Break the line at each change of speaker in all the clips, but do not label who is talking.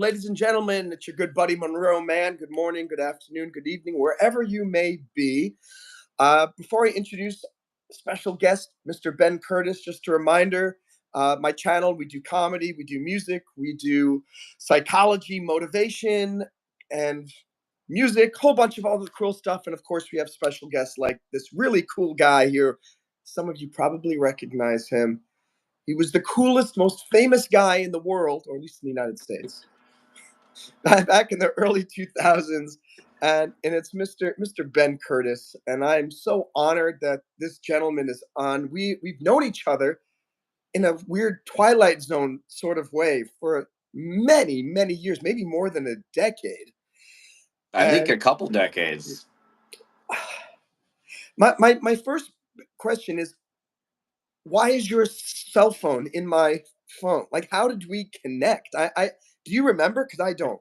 Ladies and gentlemen, it's your good buddy Monroe Mann. Good morning, good afternoon, good evening, wherever you may be. Before I introduce special guest, Mr. Ben Curtis, just a reminder, my channel, we do comedy, we do music, we do psychology, motivation, and music, whole bunch of other cool stuff. And of course, we have special guests like this really cool guy here. Some of you probably recognize him. He was the coolest, most famous guy in the world, or at least in the United States, back in the early 2000s. And it's Mr. Ben Curtis, and I'm so honored that this gentleman is on. We've known each other in a weird Twilight Zone sort of way for many years, maybe more than a decade.
I think
And
a couple decades.
my first question is, why is your cell phone in my phone? Like, how did we connect? I do you remember? Because I don't.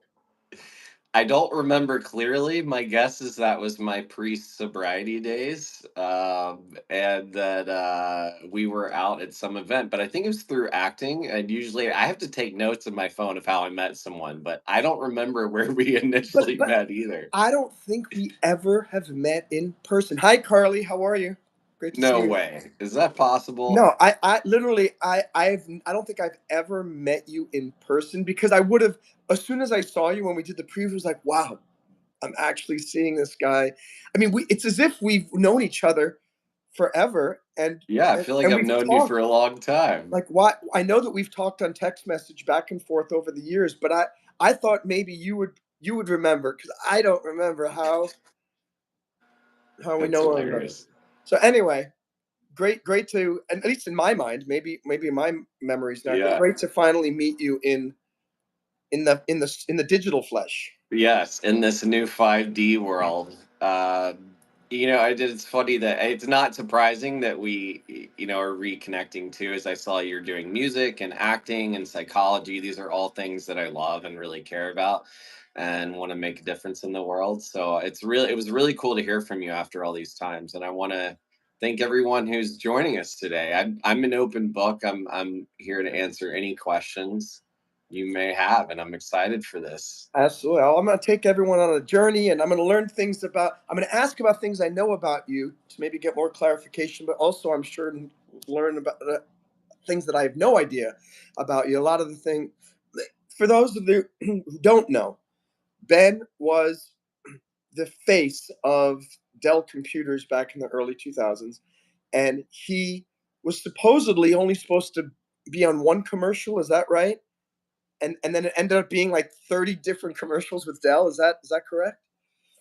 I don't remember clearly. My guess is that was my pre-sobriety days, and that we were out at some event. But I think it was through acting, and usually I have to take notes on my phone of how I met someone. But I don't remember where we
But
initially
but
met either.
I don't think we ever have met in person. Hi, Carly. How are you? Great to see
No
you.
way. Is that possible?
No, I literally, I don't think I've ever met you in person because I would have, as soon as I saw you when we did the preview, I was like, wow, I'm actually seeing this guy. I mean, it's as if we've known each other forever, and
Yeah, I
and,
feel like
and
I've
we've
known you
talked.
for a long time.
Like, why? I know that we've talked on text message back and forth over the years, but I thought maybe you would remember because I don't remember how we
That's
know one another.
hilarious.
So anyway, great to, and at least in my mind, maybe my memory's not, but
Yeah.
great to finally meet you in the digital flesh.
Yes, in this new 5D world. It's funny that it's not surprising that we are reconnecting too, as I saw you're doing music and acting and psychology. These are all things that I love and really care about and want to make a difference in the world. So it was really cool to hear from you after all these times. And I want to thank everyone who's joining us today. I'm an open book. I'm here to answer any questions you may have, and I'm excited for this.
Absolutely. I'm going to take everyone on a journey, and I'm going to learn things about. I'm going to ask about things I know about you to maybe get more clarification, but also I'm sure to learn about things that I have no idea about you. A lot of the thing, for those of you who don't know, Ben was the face of Dell computers back in the early 2000s, and he was supposedly only supposed to be on one commercial. Is that right? And then it ended up being like 30 different commercials with Dell. Is that correct?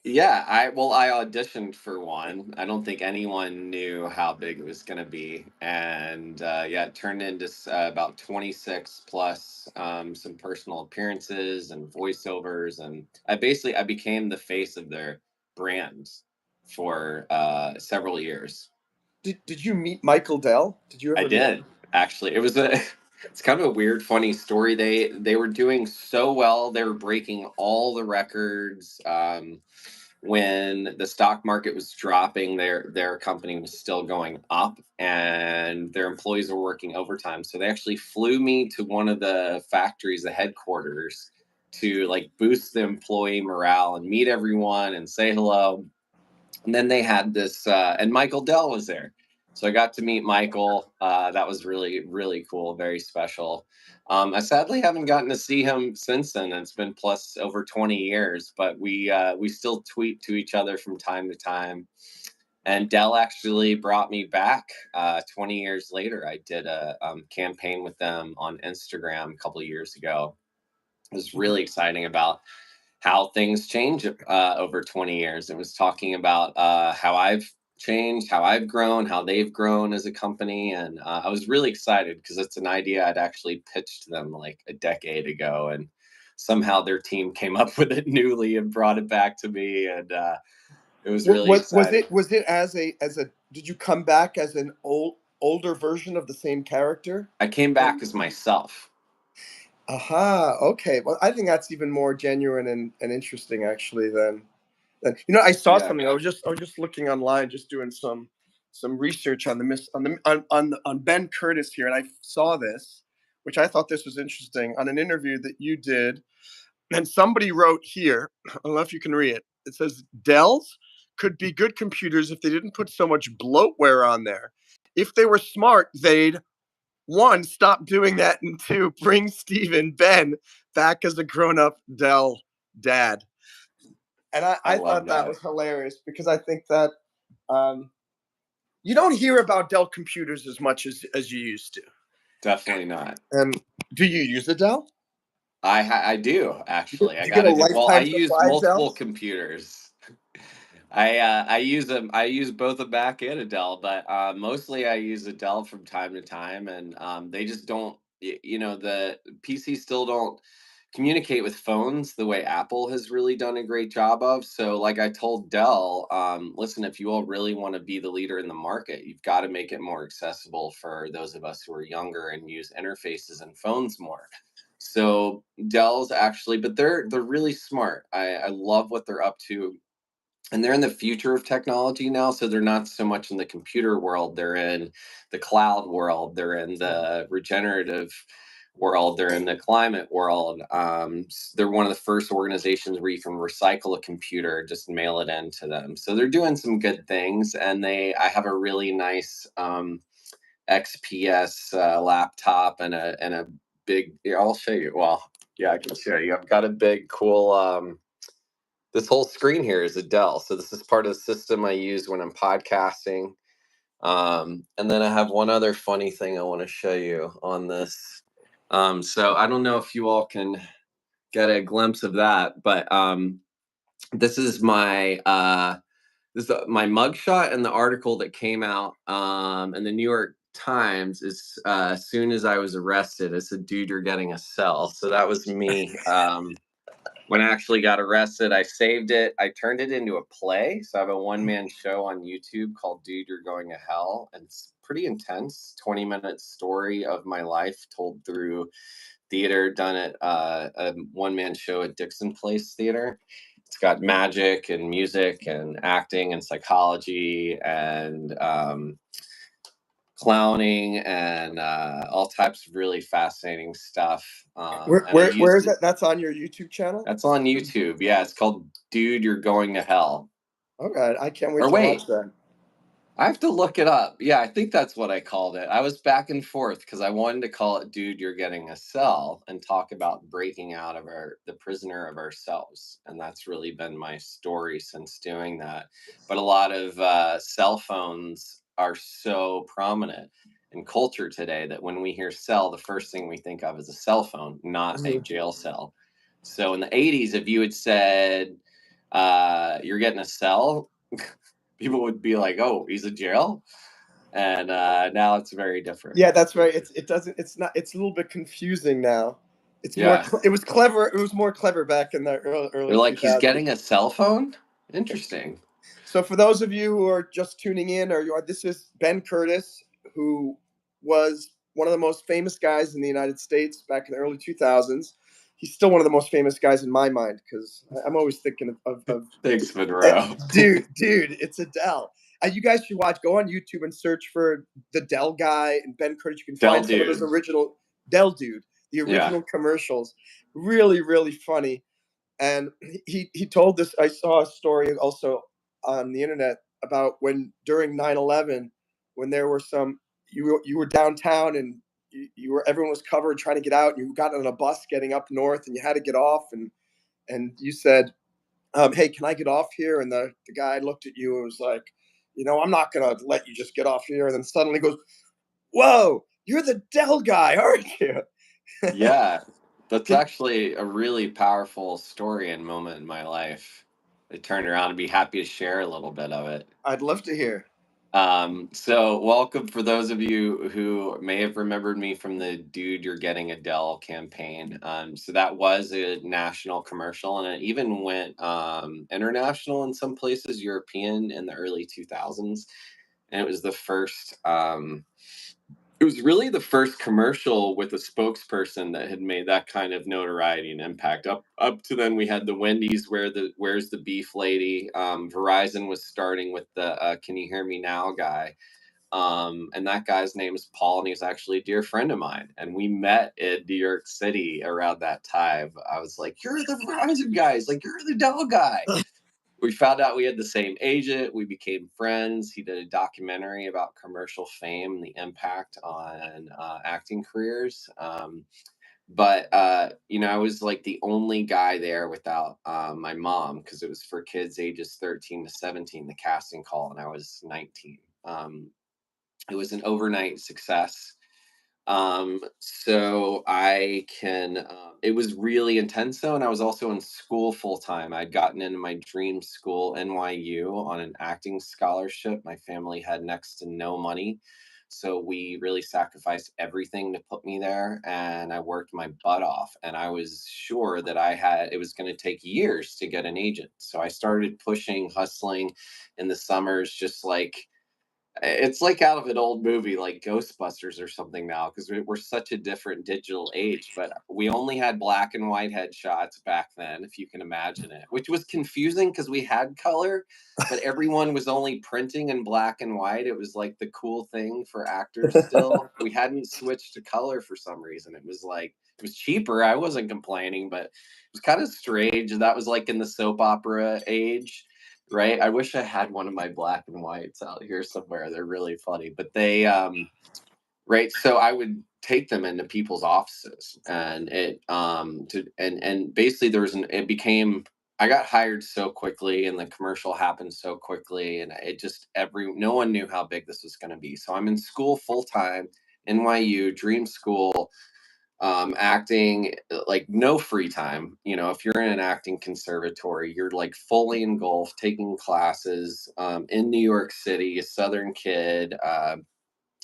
Yeah, I auditioned for one. I don't think anyone knew how big it was going to be, and yeah, it turned into about 26 plus some personal appearances and voiceovers, and I became the face of their brand for several years.
Did you meet Michael Dell? Did you
I
ever meet?
did actually. It was a it's kind of a weird, funny story. They were doing so well. They were breaking all the records. When the stock market was dropping, their company was still going up, and their employees were working overtime. So they actually flew me to one of the factories, the headquarters, to like boost the employee morale and meet everyone and say hello. And then they had this, and Michael Dell was there. So I got to meet Michael. That was really, really cool, very special. I sadly haven't gotten to see him since then. It's been plus over 20 years, but we still tweet to each other from time to time. And Dell actually brought me back 20 years later. I did a campaign with them on Instagram a couple of years ago. It was really exciting about how things change over 20 years. It was talking about how I've changed, how I've grown, how they've grown as a company. And I was really excited because it's an idea I'd actually pitched to them like a decade ago. And somehow their team came up with it newly and brought it back to me. And it was
What,
really exciting.
was it as a? Did you come back as an older version of the same character?
I came back as myself.
Aha. Okay. Well, I think that's even more genuine and interesting, actually. Than I saw
Yeah.
something. I was just looking online, just doing some research on the miss on Ben Curtis here, and I saw this, which I thought this was interesting on an interview that you did And somebody wrote here, I don't know if you can read it. It says Dells could be good computers if they didn't put so much bloatware on there. If they were smart, they'd one, stop doing that, and two, bring Steve and Ben back as a grown-up Dell dad. And I,
I
I
love
thought that
that.
was hilarious because I think that um, you don't hear about Dell computers as much as you used to.
Definitely not.
And do you use a Dell?
I do actually.
Do
I
you
got
get a
to do. Well, I
lifetime
use
supply of
multiple
Dells?
computers. I use them. I use both a Mac and a Dell, but mostly I use a Dell from time to time, and they just don't. The PC still don't communicate with phones the way Apple has really done a great job of. So, like I told Dell, listen, if you all really want to be the leader in the market, you've got to make it more accessible for those of us who are younger and use interfaces and phones more. So Dell's actually, but they're really smart. I love what they're up to, and they're in the future of technology now, so they're not so much in the computer world, they're in the cloud world, they're in the regenerative world, they're in the climate world. They're one of the first organizations where you can recycle a computer, just mail it into them, so they're doing some good things. And I have a really nice XPS laptop and a big, here, I'll show you, well, yeah, I can show you, I've got a big cool this whole screen here is a Dell. So this is part of the system I use when I'm podcasting. And then I have one other funny thing I want to show you on this. So I don't know if you all can get a glimpse of that, but this is my mugshot, and the article that came out in the New York Times is as soon as I was arrested, it said, "Dude, you're getting a cell." So that was me. When I actually got arrested, I saved it. I turned it into a play. So I have a one-man show on YouTube called Dude, You're Going to Hell. And it's pretty intense, 20-minute story of my life told through theater, done at a one-man show at Dixon Place Theater. It's got magic and music and acting and psychology and clowning and all types of really fascinating stuff. And I
Where
used
is
it.
that? That's on your YouTube channel?
That's on YouTube. Yeah, it's called Dude, You're Going to Hell.
Okay, I can't wait
Or
to watch
wait,
that.
I have to look it up. Yeah, I think that's what I called it. I was back and forth because I wanted to call it Dude, You're Getting a Cell and talk about breaking out of the prisoner of ourselves. And that's really been my story since doing that. But a lot of cell phones are so prominent in culture today that when we hear cell, the first thing we think of is a cell phone, not a
Mhm.
jail cell. So in the 80s, if you had said, you're getting a cell, people would be like, "Oh, he's in jail," and now it's very different.
Yeah, that's right. It doesn't. It's not. It's a little bit confusing now. It's more.
Yeah,
It was clever. It was more clever back in the early
they're
early
like,
two
"He's
thousands.
getting a cell phone." Interesting.
So for those of you who are just tuning in, or you are, this is Ben Curtis, who was one of the most famous guys in the United States back in the early 2000s. He's still one of the most famous guys in my mind because I'm always thinking of
Thanks, Monroe.
dude, it's Adele. You guys should watch. Go on YouTube and search for the Dell guy and Ben Curtis. You can
Dell
find some of those
dude.
original Dell dude, the
Yeah.
original commercials. Really, really funny. And he told this. I saw a story also on the internet about when during 9/11, when there were some, you were downtown and you were, everyone was covered trying to get out. You got on a bus getting up north and you had to get off, and you said, "Hey, can I get off here?" And the guy looked at you and was like, "I'm not gonna let you just get off here." And then suddenly goes, "Whoa, you're the Dell guy, aren't you?"
Yeah, that's
Can,
actually a really powerful story and moment in my life. I turned around and be happy to share a little bit of it.
I'd love to hear.
So welcome for those of you who may have remembered me from the Dude, You're Getting a Dell campaign. So that was a national commercial, and it even went international in some places, European in the early 2000s. And it was the first, it was really the first commercial with a spokesperson that had made that kind of notoriety and impact. Up to then, we had the Wendy's "Where's the beef lady." Verizon was starting with the "Can you hear me now" guy. And that guy's name is Paul, and he's actually a dear friend of mine. And we met in New York City around that time. I was like, "You're the Verizon guys, like you're the Dell guy." We found out we had the same agent. We became friends. He did a documentary about commercial fame and the impact on acting careers. But I was like the only guy there without my mom, because it was for kids ages 13 to 17, the casting call, and I was 19. It was an overnight success. So I can, it was really intense though. And I was also in school full time. I'd gotten into my dream school, NYU, on an acting scholarship. My family had next to no money. So we really sacrificed everything to put me there. And I worked my butt off. And I was sure that it was going to take years to get an agent. So I started pushing, hustling in the summers, just like, it's like out of an old movie like Ghostbusters or something now, because we're such a different digital age. But we only had black and white headshots back then, if you can imagine it, which was confusing because we had color, but everyone was only printing in black and white. It was like the cool thing for actors still. We hadn't switched to color for some reason. It was like, it was cheaper. I wasn't complaining, but it was kind of strange. That was like in the soap opera age, right? I wish I had one of my black and whites out here somewhere. They're really funny, but right. So I would take them into people's offices, and basically it became, I got hired so quickly, and the commercial happened so quickly, and it just, no one knew how big this was going to be. So I'm in school full time, NYU, dream school, acting, like no free time. If you're in an acting conservatory, you're like fully engulfed, taking classes, in New York City, a Southern kid,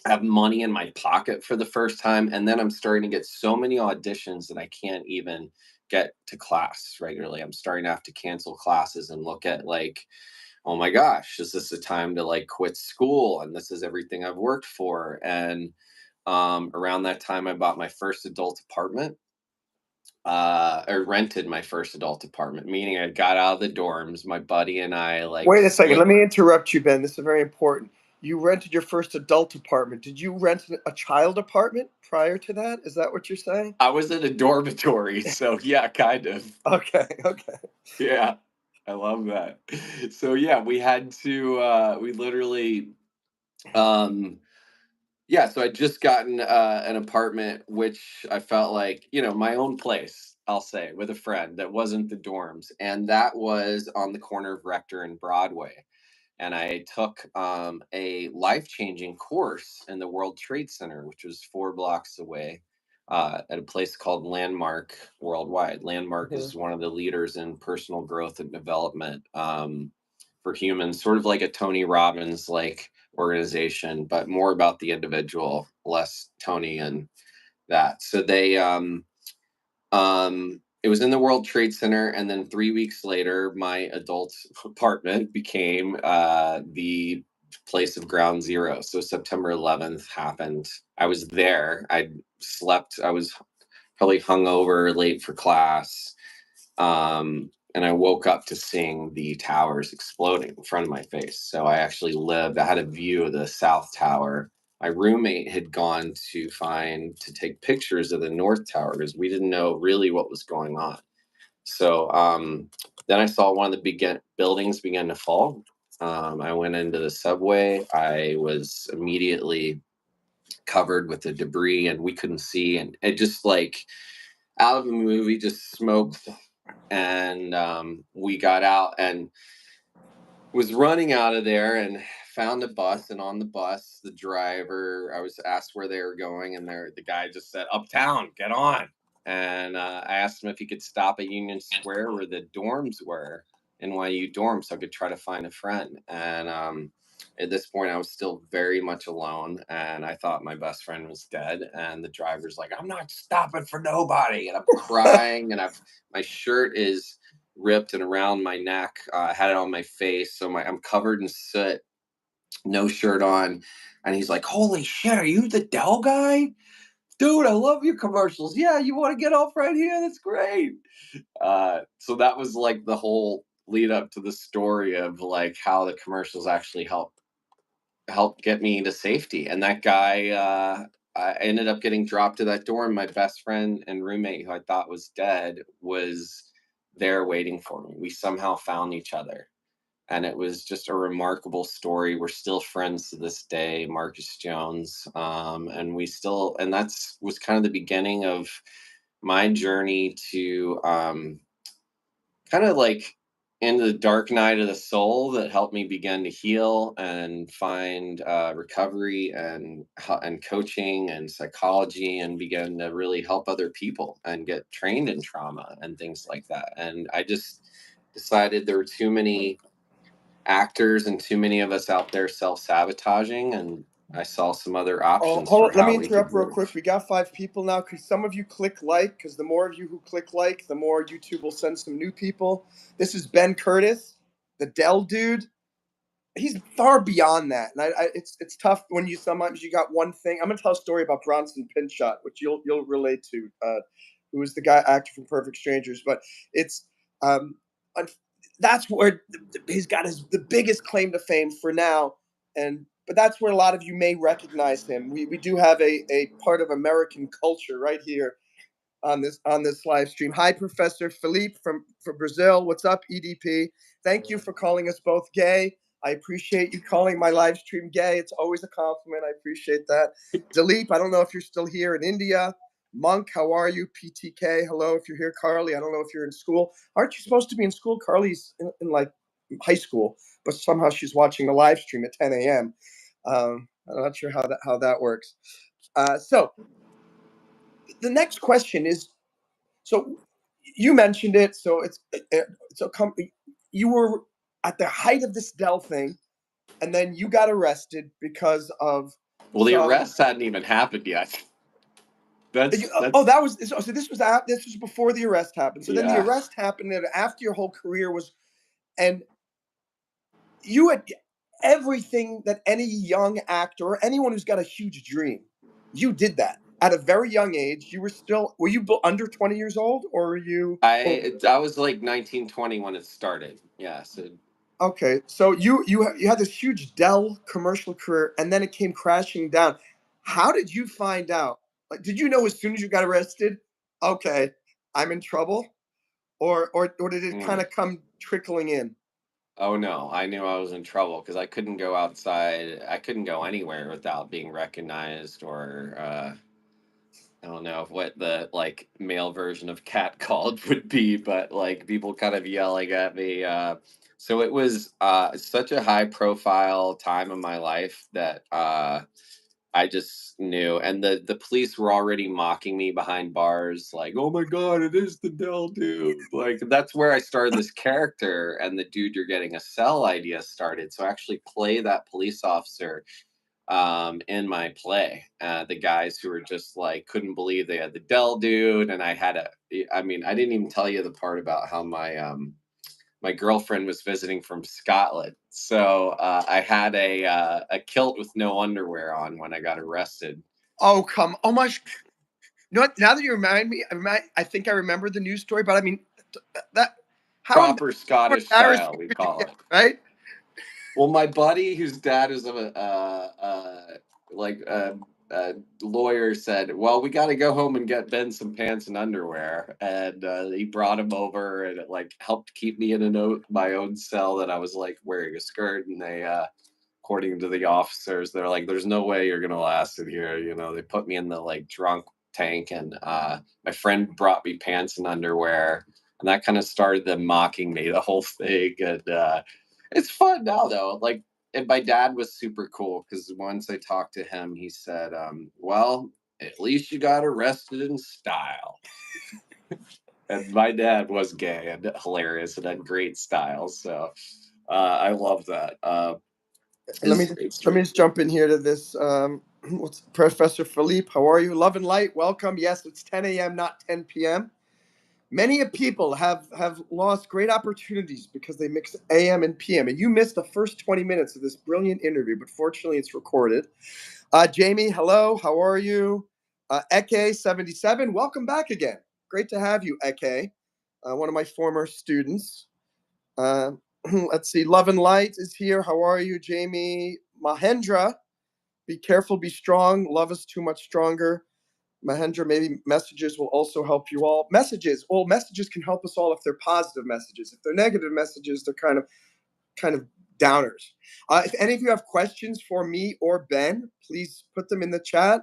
have money in my pocket for the first time. And then I'm starting to get so many auditions that I can't even get to class regularly. I'm starting to have to cancel classes and look at like, oh my gosh, is this a time to like quit school? And this is everything I've worked for. And around that time, I bought my first adult apartment, or rented my first adult apartment, meaning I got out of the dorms. My buddy and I like
Wait a second.
split.
Let me interrupt you, Ben. This is very important. You rented your first adult apartment. Did you rent a child apartment prior to that? Is that what you're saying?
I was in a dormitory, so yeah, kind of.
Okay. Okay.
Yeah, I love that. So yeah, we had to, we literally, um yeah, so I'd just gotten an apartment, which I felt like, my own place, I'll say, with a friend, that wasn't the dorms. And that was on the corner of Rector and Broadway. And I took a life changing course in the World Trade Center, which was 4 blocks away, at a place called Landmark Worldwide. Landmark
Mhm.
is one of the leaders in personal growth and development, for humans, sort of like a Tony Robbins like organization, but more about the individual, less Tony and that. So it was in the World Trade Center, and then 3 weeks later, my adult apartment became the place of ground zero. So September 11th happened. I was there. I slept. I was probably hungover, late for class, and I woke up to seeing the towers exploding in front of my face. So I had a view of the South Tower. My roommate had gone to take pictures of the North Tower because we didn't know really what was going on. So then I saw one of the buildings begin to fall. I went into the subway. I was immediately covered with the debris, and we couldn't see. And it just like out of the movie, just smoke. And we got out and was running out of there and found a bus. And on the bus, the driver, I was asked where they were going, and the guy just said, "Uptown, get on." And I asked him if he could stop at Union Square where the dorms were, NYU dorms, so I could try to find a friend. And at this point, I was still very much alone, and I thought my best friend was dead. And the driver's like, "I'm not stopping for nobody," and I'm crying, and my shirt is ripped and around my neck. I had it on my face, so I'm covered in soot, no shirt on. And he's like, "Holy shit, are you the Dell guy? Dude, I love your commercials. Yeah, you want to get off right here? That's great." So that was like the whole lead up to the story of like how the commercials actually help. helped get me to safety. And that guy, I ended up getting dropped to that door, and my best friend and roommate, who I thought was dead, was there waiting for me. We somehow found each other, and it was just a remarkable story. We're still friends to this day, Marcus Jones, and that's was kind of the beginning of my journey to kind of like in the dark night of the soul that helped me begin to heal and find recovery and coaching and psychology, and begin to really help other people and get trained in trauma and things like that. And I just decided there were too many actors and too many of us out there self-sabotaging, and I saw some other
Oh,
options
hold
for
on. Let
how
me
we could
interrupt real
move.
quick. We got 5 people now. Because some of you click like? Because the more of you who click like, the more YouTube will send some new people. This is Ben Curtis, the Dell dude. He's far beyond that, and it's tough when you sometimes you got one thing. I'm gonna tell a story about Bronson Pinchot, which you'll relate to, who was the guy actor from Perfect Strangers. But it's um, that's where he's got the biggest claim to fame for now, and but that's where a lot of you may recognize him. We do have a part of American culture right here on this live stream. Hi, Professor Philippe from Brazil. What's up, EDP? Thank you for calling us both gay. I appreciate you calling my live stream gay. It's always a compliment. I appreciate that. Dilip, I don't know if you're still here in India. Monk, how are you? PTK, hello if you're here. Carly, I don't know if you're in school. Aren't you supposed to be in school? Carly's in like high school, but somehow she's watching the live stream at 10 a.m. I'm not sure how that works. So the next question is, so you mentioned it. So you were at the height of this Dell thing, and then you got arrested because of
Well, the
some.
arrest hadn't even happened yet.
Oh,
That's
that was so. This was before the arrest happened. So then the
Yeah.
arrest happened, and after your whole career was, and you had everything that any young actor or anyone who's got a huge dream, you did that at a very young age. Were you under 20 years old, or were you?
I was like 19, 20 when it started. Yeah, so
Okay, so you had this huge Dell commercial career, and then it came crashing down. How did you find out? Like, did you know as soon as you got arrested? Okay, I'm in trouble, or did it kind
mm.
of come trickling in?
Oh no, I knew I was in trouble because I couldn't go outside. I couldn't go anywhere without being recognized, or I don't know what the like male version of catcalled would be, but like people kind of yelling at me. So it was such a high profile time in my life that I just knew, and the police were already mocking me behind bars, like, "Oh my god, it is the Dell dude!" Like that's where I started this character, and the dude you're getting a cell idea started. So I actually play that police officer in my play. The guys who were just like couldn't believe they had the Dell dude, and I mean, I didn't even tell you the part about how my girlfriend was visiting from Scotland. So I had a kilt with no underwear on when I got arrested.
Oh come! Oh my! You know what? Now that you remind me, I think I remember the news story. But I mean, that how
Proper Scottish
embarrassing
style, we
could you
call
get,
it.
right?
Well, my buddy, whose dad is like a lawyer, said, "Well, we got to go home and get Ben some pants and underwear," and he brought him over, and it like helped keep me in my own cell that I was like wearing a skirt, and they according to the officers, they're like, "There's no way you're gonna last in here." You know, they put me in the like drunk tank, and my friend brought me pants and underwear, and that kind of started them mocking me the whole thing. And it's fun now though. Like, and my dad was super cool because once I talked to him, he said, "Well, at least you got arrested in style." And my dad was gay and hilarious and had great style, so I love that.
let me
It's
let me just jump in here to this. What's Professor Philippe? How are you? Love and light. Welcome. Yes, it's 10 a.m., not 10 p.m. Many of people have lost great opportunities because they mix AM and PM, and you missed the first 20 minutes of this brilliant interview. But fortunately, it's recorded. Jamie, hello. How are you? Eke77, welcome back again. Great to have you, Eke. One of my former students. Uh, let's see. Love and Light is here. How are you, Jamie? Mahendra, be careful, be strong. Love is too much stronger. Mahendra, maybe messages will also help you all. Messages can help us all if they're positive messages. If they're negative messages, they're kind of downers. If any of you have questions for me or Ben, please put them in the chat,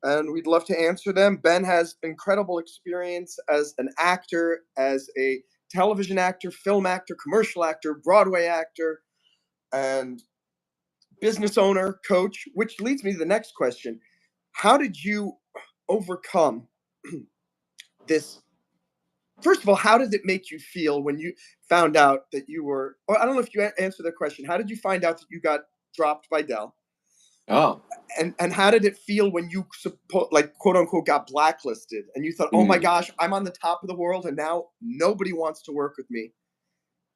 and we'd love to answer them. Ben has incredible experience as an actor, as a television actor, film actor, commercial actor, Broadway actor, and business owner, coach, which leads me to the next question. How did you overcome this? First of all, how did it make you feel when you found out that you were, or I don't know if you answered the question, how did you find out that you got dropped by Dell?
Oh.
And how did it feel when you like quote unquote got blacklisted and you thought, oh my
Mm,
gosh, I'm on the top of the world and now nobody wants to work with me?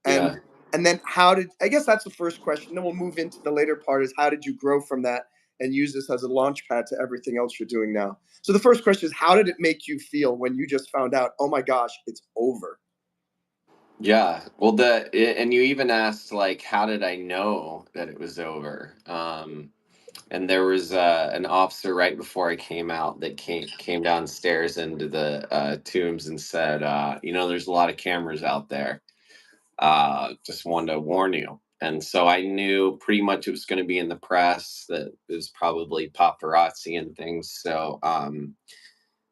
yeah.
And then how did, I guess that's the first question. Then we'll move into the later part, is how did you grow from that and use this as a launch pad to everything else you're doing now? So the first question is, how did it make you feel when you just found out, oh my gosh, it's over?
Yeah. Well, and you even asked, like, how did I know that it was over? And there was an officer right before I came out that came downstairs into the tombs and said, there's a lot of cameras out there. Just wanted to warn you. And so I knew pretty much it was going to be in the press, that it was probably paparazzi and things. So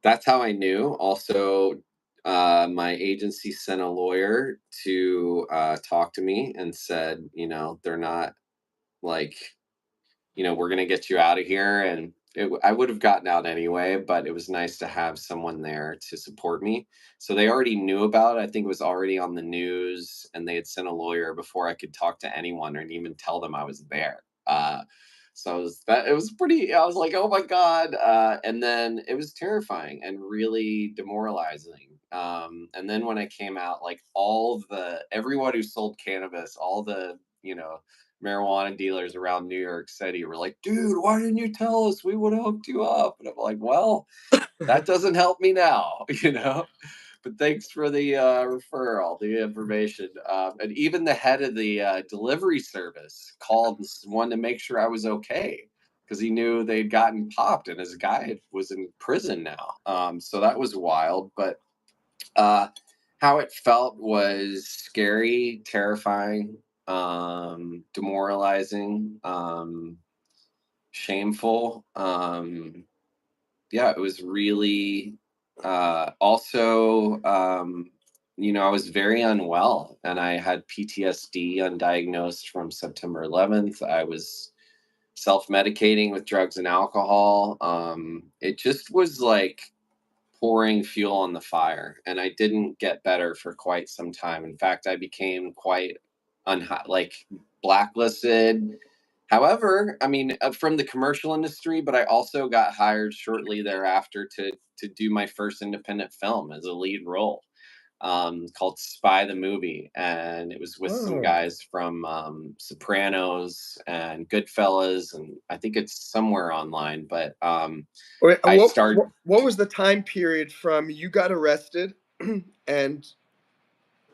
that's how I knew. Also, my agency sent a lawyer to talk to me and said, they're not like, we're going to get you out of here. And I would have gotten out anyway, but it was nice to have someone there to support me. So they already knew about it. I think it was already on the news, and they had sent a lawyer before I could talk to anyone or even tell them I was there. So it was pretty, I was like, oh my God. And then it was terrifying and really demoralizing. And then when I came out, like everyone who sold cannabis, all the, marijuana dealers around New York City were like, dude, why didn't you tell us? We would have hooked you up. And I'm like, well, that doesn't help me now, But thanks for the referral, the information. And even the head of the delivery service called and wanted to make sure I was okay, because he knew they'd gotten popped and his guy was in prison now. So that was wild. But uh, how it felt was scary, terrifying, demoralizing, shameful. Yeah, it was really also, I was very unwell and I had PTSD undiagnosed from September 11th. I was self-medicating with drugs and alcohol. It just was like pouring fuel on the fire, and I didn't get better for quite some time. In fact, I became quite like blacklisted. However, I mean, from the commercial industry, but I also got hired shortly thereafter to do my first independent film as a lead role, called Spy the Movie, and it was with some
Oh.
guys from Sopranos and Goodfellas, and I think it's somewhere online. But
Wait,
I started.
what was the time period from you got arrested and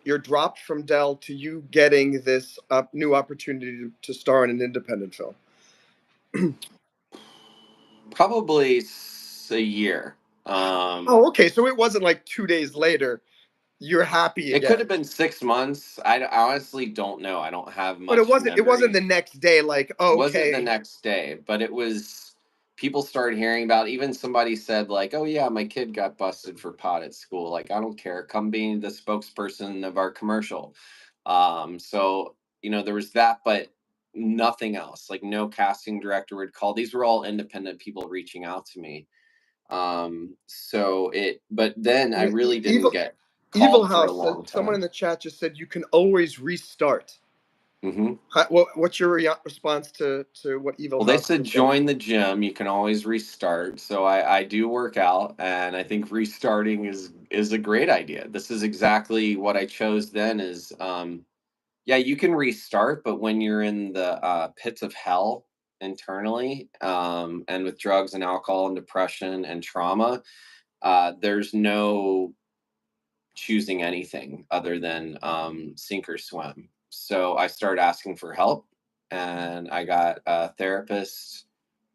you're dropped from Dell to you getting this new opportunity to star in an independent film?
Probably a year.
Oh, okay. So it wasn't like 2 days later. You're happy
It could
again,
have been 6 months. I honestly don't know. I don't have
but it
much
wasn't. It wasn't
memory.
the next day. Like, oh,
Wasn't the
okay.
next day, but it was. People started hearing about it. Even somebody said, like, oh yeah, my kid got busted for pot at school. Like, I don't care. Come be the spokesperson of our commercial. So there was that, but nothing else. Like, no casting director would call. These were all independent people reaching out to me. But then I really didn't
Evil,
get
Evil
called for a
House said.
long
Someone in
time.
the chat just said you can always restart.
Hmm.
What's your response to what Evil
Well, they
House
said
just said?
join the gym. You can always restart. So I do work out, and I think restarting is a great idea. This is exactly what I chose then. Is yeah, you can restart, but when you're in the pits of hell internally, and with drugs and alcohol and depression and trauma, there's no choosing anything other than sink or swim. So I started asking for help. and I got a therapist.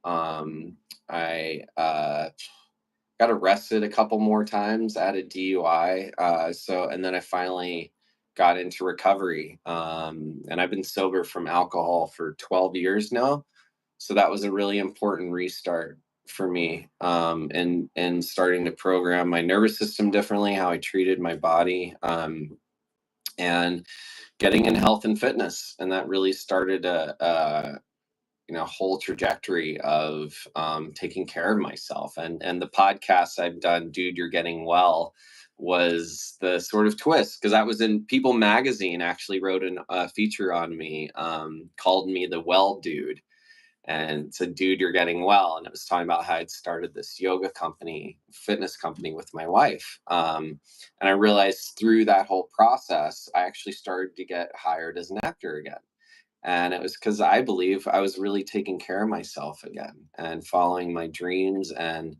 I got arrested a couple more times at a DUI. And then I finally got into recovery. And I've been sober from alcohol for 12 years now. So that was a really important restart for me, and starting to program my nervous system differently, how I treated my body, and getting in health and fitness. And that really started a whole trajectory of taking care of myself. And the podcast I've done, Dude, You're Getting Well, was the sort of twist, because that was in People magazine actually wrote a feature on me, called me the Well Dude, and said, Dude, you're getting well. And it was talking about how I'd started this yoga company, fitness company with my wife. And I realized through that whole process, I actually started to get hired as an actor again. And it was because I believe I was really taking care of myself again and following my dreams, and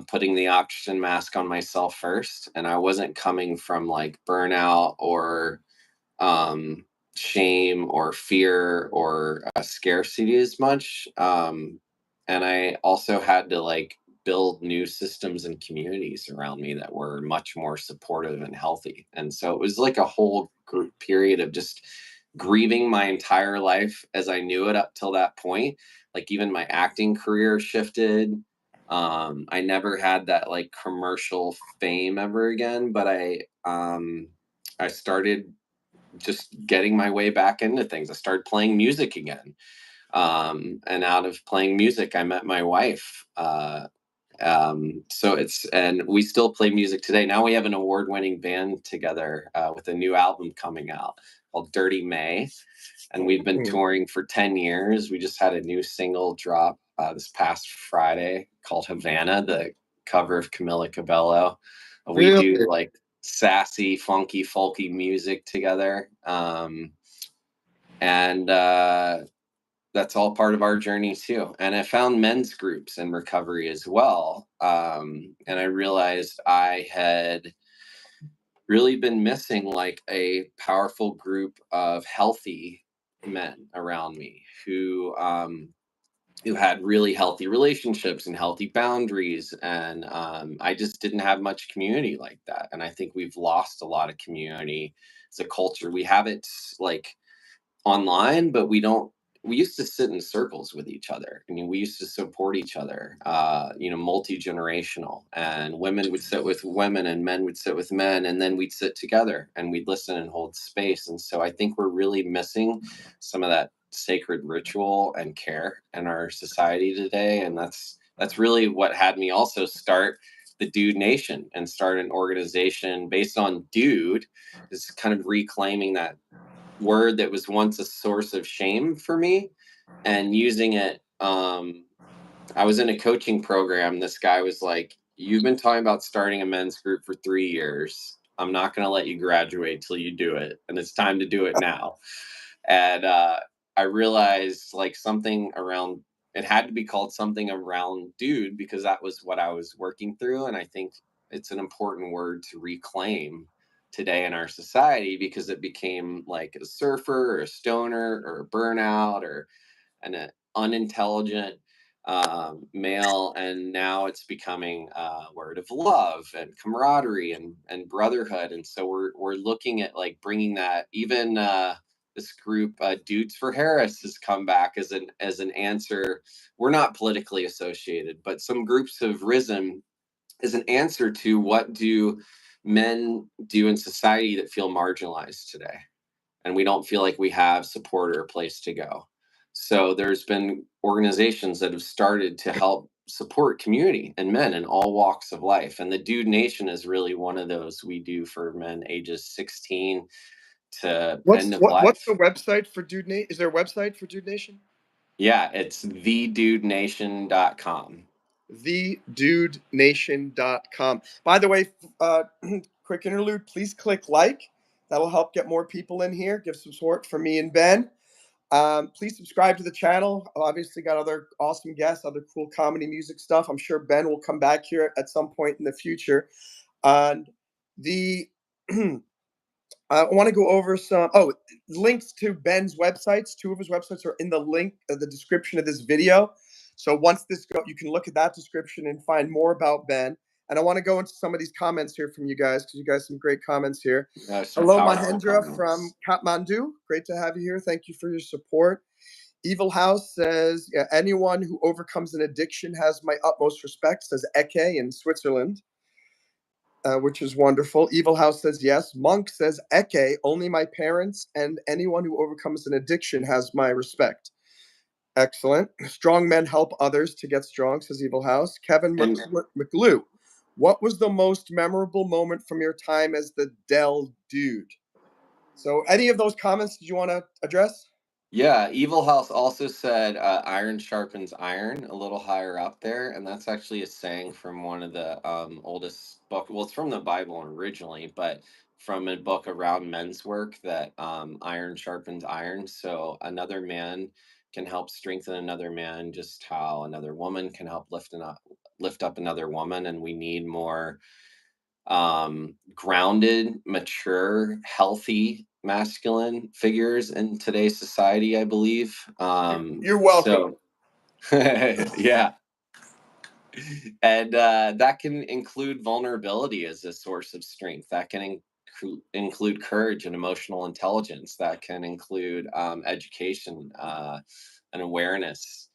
putting the oxygen mask on myself first. And I wasn't coming from like burnout or um, shame or fear or scarcity as much. And I also had to like build new systems and communities around me that were much more supportive and healthy. And so it was like a whole period of just grieving my entire life as I knew it up till that point. Like even my acting career shifted. I never had that like commercial fame ever again, but I started just getting my way back into things. I started playing music again. And out of playing music, I met my wife. And we still play music today. Now we have an award winning band together, with a new album coming out called Dirty May. And we've been
Mm.
touring for 10 years. We just had a new single drop this past Friday called Havana, the cover of Camila Cabello. We
Really?
do like sassy, funky, folky music together. And That's all part of our journey too. And I found men's groups in recovery as well. And I realized I had really been missing like a powerful group of healthy men around me who had really healthy relationships and healthy boundaries. And I just didn't have much community like that. And I think we've lost a lot of community as a culture. We have it like online, but we used to sit in circles with each other. I mean, we used to support each other, multi-generational, and women would sit with women and men would sit with men, and then we'd sit together and we'd listen and hold space. And so I think we're really missing some of that sacred ritual and care in our society today. And that's really what had me also start the Dude Nation and start an organization based on dude, is kind of reclaiming that word that was once a source of shame for me and using it. I was in a coaching program. This guy was like, you've been talking about starting a men's group for 3 years. I'm not going to let you graduate till you do it, and it's time to do it now. And I realized like something around it had to be called something around dude, because that was what I was working through. And I think it's an important word to reclaim today in our society, because it became like a surfer or a stoner or a burnout or an unintelligent male. And now it's becoming a word of love and camaraderie and brotherhood. And so we're looking at like bringing that. Even this group, Dudes for Harris, has come back as an answer. We're not politically associated, but some groups have risen as an answer to what do men do in society that feel marginalized today, and we don't feel like we have support or a place to go. So there's been organizations that have started to help support community and men in all walks of life. And the Dude Nation is really one of those. We do for men ages 16 to
What's
end of
what's the
life.
website for Dude Nation? Is there a website for Dude Nation?
Yeah, it's thedudenation.com.
TheDudeNation.com. By the way, quick interlude, please click like. That'll help get more people in here. Give some support for me and Ben. Please subscribe to the channel. I've obviously got other awesome guests, other cool comedy music stuff. I'm sure Ben will come back here at some point in the future. And the I want to go over some links to Ben's websites. Two of his websites are in the link, the description of this video. So once this go, you can look at that description and find more about Ben. And I want to go into some of these comments here from you guys because you guys have some great comments here.
Some
Hello,
powerful
Mahendra from
comments.
Kathmandu. Great to have you here. Thank you for your support. Evil House says, yeah, anyone who overcomes an addiction has my utmost respect, says Eke in Switzerland. Which is wonderful. Evil House says yes. Monk says Eke, only my parents and anyone who overcomes an addiction has my respect. Excellent. Strong men help others to get strong, says Evil House. Kevin
And
McLew, what was the most memorable moment from your time as the Dell dude? So, any of those comments did you want to address?
yeah, Evil House also said iron sharpens iron a little higher up there. And that's actually a saying from one of the oldest book. Well, it's from the Bible originally, but from a book around men's work that iron sharpens iron. So another man can help strengthen another man, just how another woman can help lift up another woman. And we need more grounded, mature, healthy masculine figures in today's society, I believe.
You're welcome.
So, yeah. And that can include vulnerability as a source of strength. That can include courage and emotional intelligence. That can include education and awareness.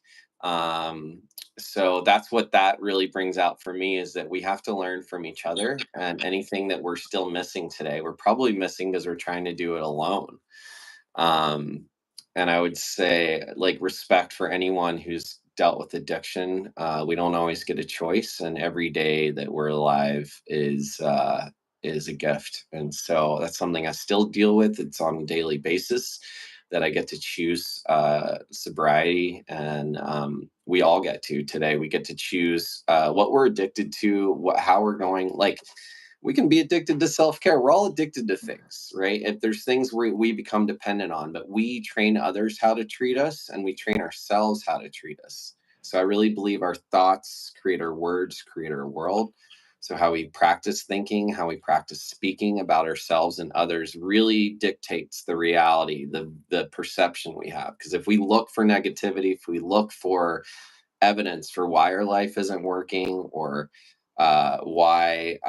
Um, so that's what that really brings out for me, is that we have to learn from each other, and anything that we're still missing today, we're probably missing because we're trying to do it alone. Um, and I would say, like, respect for anyone who's dealt with addiction. We don't always get a choice, and every day that we're alive is a gift. And so that's something I still deal with. It's on a daily basis that I get to choose sobriety, and we all get to today. We get to choose what we're addicted to, how we're going. Like, we can be addicted to self-care. We're all addicted to things, right? If there's things we become dependent on, but we train others how to treat us, and we train ourselves how to treat us. So I really believe our thoughts create our words, create our world. So how we practice thinking, how we practice speaking about ourselves and others really dictates the reality, the perception we have. Because if we look for negativity, if we look for evidence for why our life isn't working, or why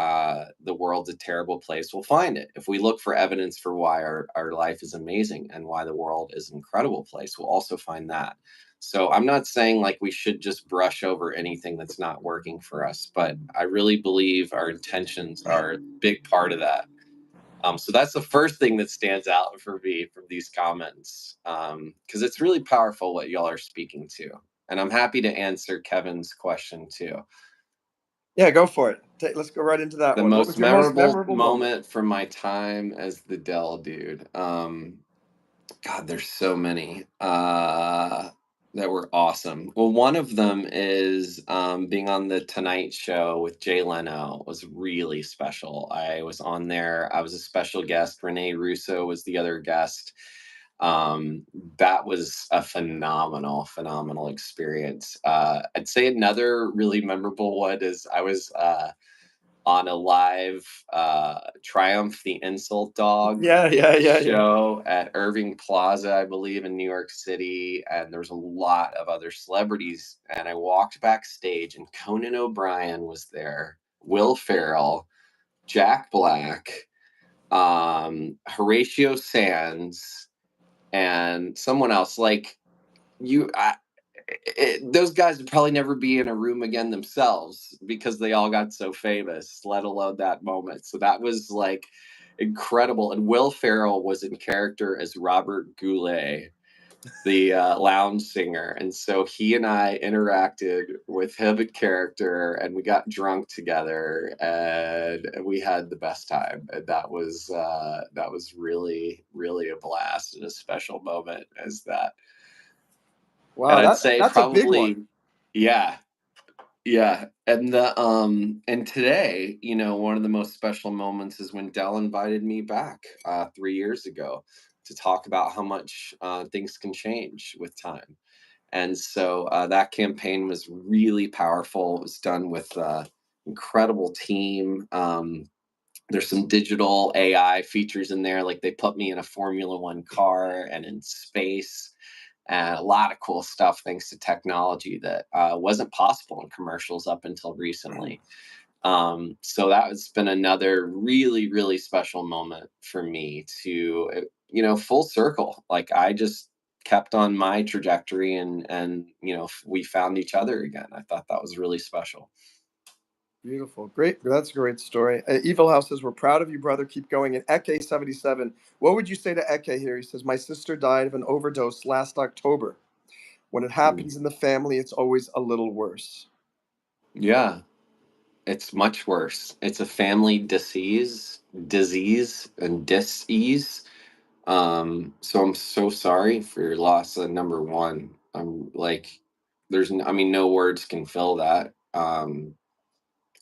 the world's a terrible place, we'll find it. If we look for evidence for why our life is amazing and why the world is an incredible place, we'll also find that. So I'm not saying like we should just brush over anything that's not working for us, but I really believe our intentions are a big part of that. So that's the first thing that stands out for me from these comments, because it's really powerful what y'all are speaking to. And I'm happy to answer Kevin's question too.
Yeah, go for it. Let's go right into that
The
one. What
most
was your most
memorable
memorable moment?
moment from my time as the Dell dude. God, there's so many that were awesome. Well, one of them is being on the Tonight Show with Jay Leno was really special. I was on there. I was a special guest. Renee Russo was the other guest. Um, that was a phenomenal experience. I'd say another really memorable one is I was on a live Triumph the Insult Dog
Yeah.
show at Irving Plaza, I believe, in New York City. And there's a lot of other celebrities. And I walked backstage, and Conan O'Brien was there, Will Ferrell, Jack Black, Horatio Sands, and someone else. Like, you, those guys would probably never be in a room again themselves because they all got so famous, let alone that moment. So that was like incredible. And Will Ferrell was in character as Robert Goulet, the lounge singer. And so he and I interacted with him in character, and we got drunk together, and we had the best time. And that was really a blast and a special moment as that. And
Wow,
I'd say
that's a big one.
probably, yeah, yeah. And today, one of the most special moments is when Dell invited me back 3 years ago to talk about how much things can change with time. And so that campaign was really powerful. It was done with incredible team. There's some digital AI features in there, like they put me in a Formula One car and in space, and a lot of cool stuff thanks to technology that wasn't possible in commercials up until recently. So that has been another really, really special moment for me to, full circle. Like I just kept on my trajectory and we found each other again. I thought that was really special.
Beautiful. Great. That's a great story. Evil House says, we're proud of you, brother. Keep going. And Eke77, what would you say to Eke here? He says, my sister died of an overdose last October. When it
Mm.
happens in the family, it's always a little worse.
Yeah, it's much worse. It's a family disease and dis-ease. So I'm so sorry for your loss. Number one, I'm like, I mean, no words can fill that.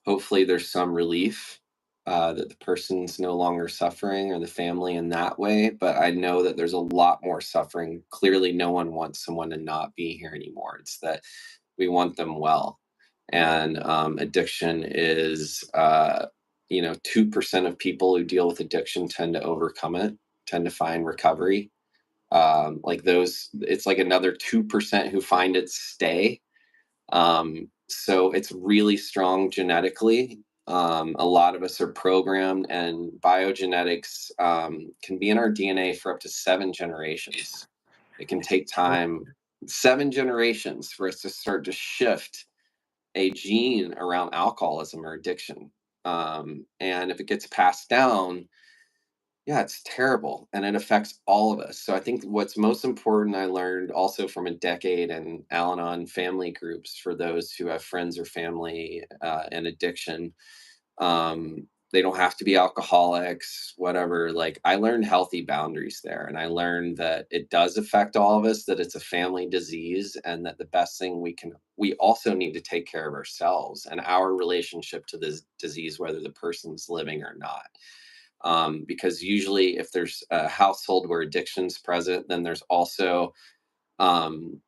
Hopefully there's some relief, that the person's no longer suffering or the family in that way, but I know that there's a lot more suffering. Clearly, no one wants someone to not be here anymore. It's that we want them well. And addiction is, 2% of people who deal with addiction tend to overcome it, tend to find recovery. Like those, it's like another 2% who find it stay. So it's really strong genetically. A lot of us are programmed, and biogenetics can be in our DNA for up to 7 generations. It can take time, 7 generations, for us to start to shift a gene around alcoholism or addiction. And if it gets passed down, yeah, it's terrible and it affects all of us. So I think what's most important I learned also from a decade in Al Anon family groups for those who have friends or family in addiction. They don't have to be alcoholics, whatever. Like I learned healthy boundaries there, and I learned that it does affect all of us, that it's a family disease, and that the best thing we also need to take care of ourselves and our relationship to this disease, whether the person's living or not. Because usually if there's a household where addiction's present, then there's also um,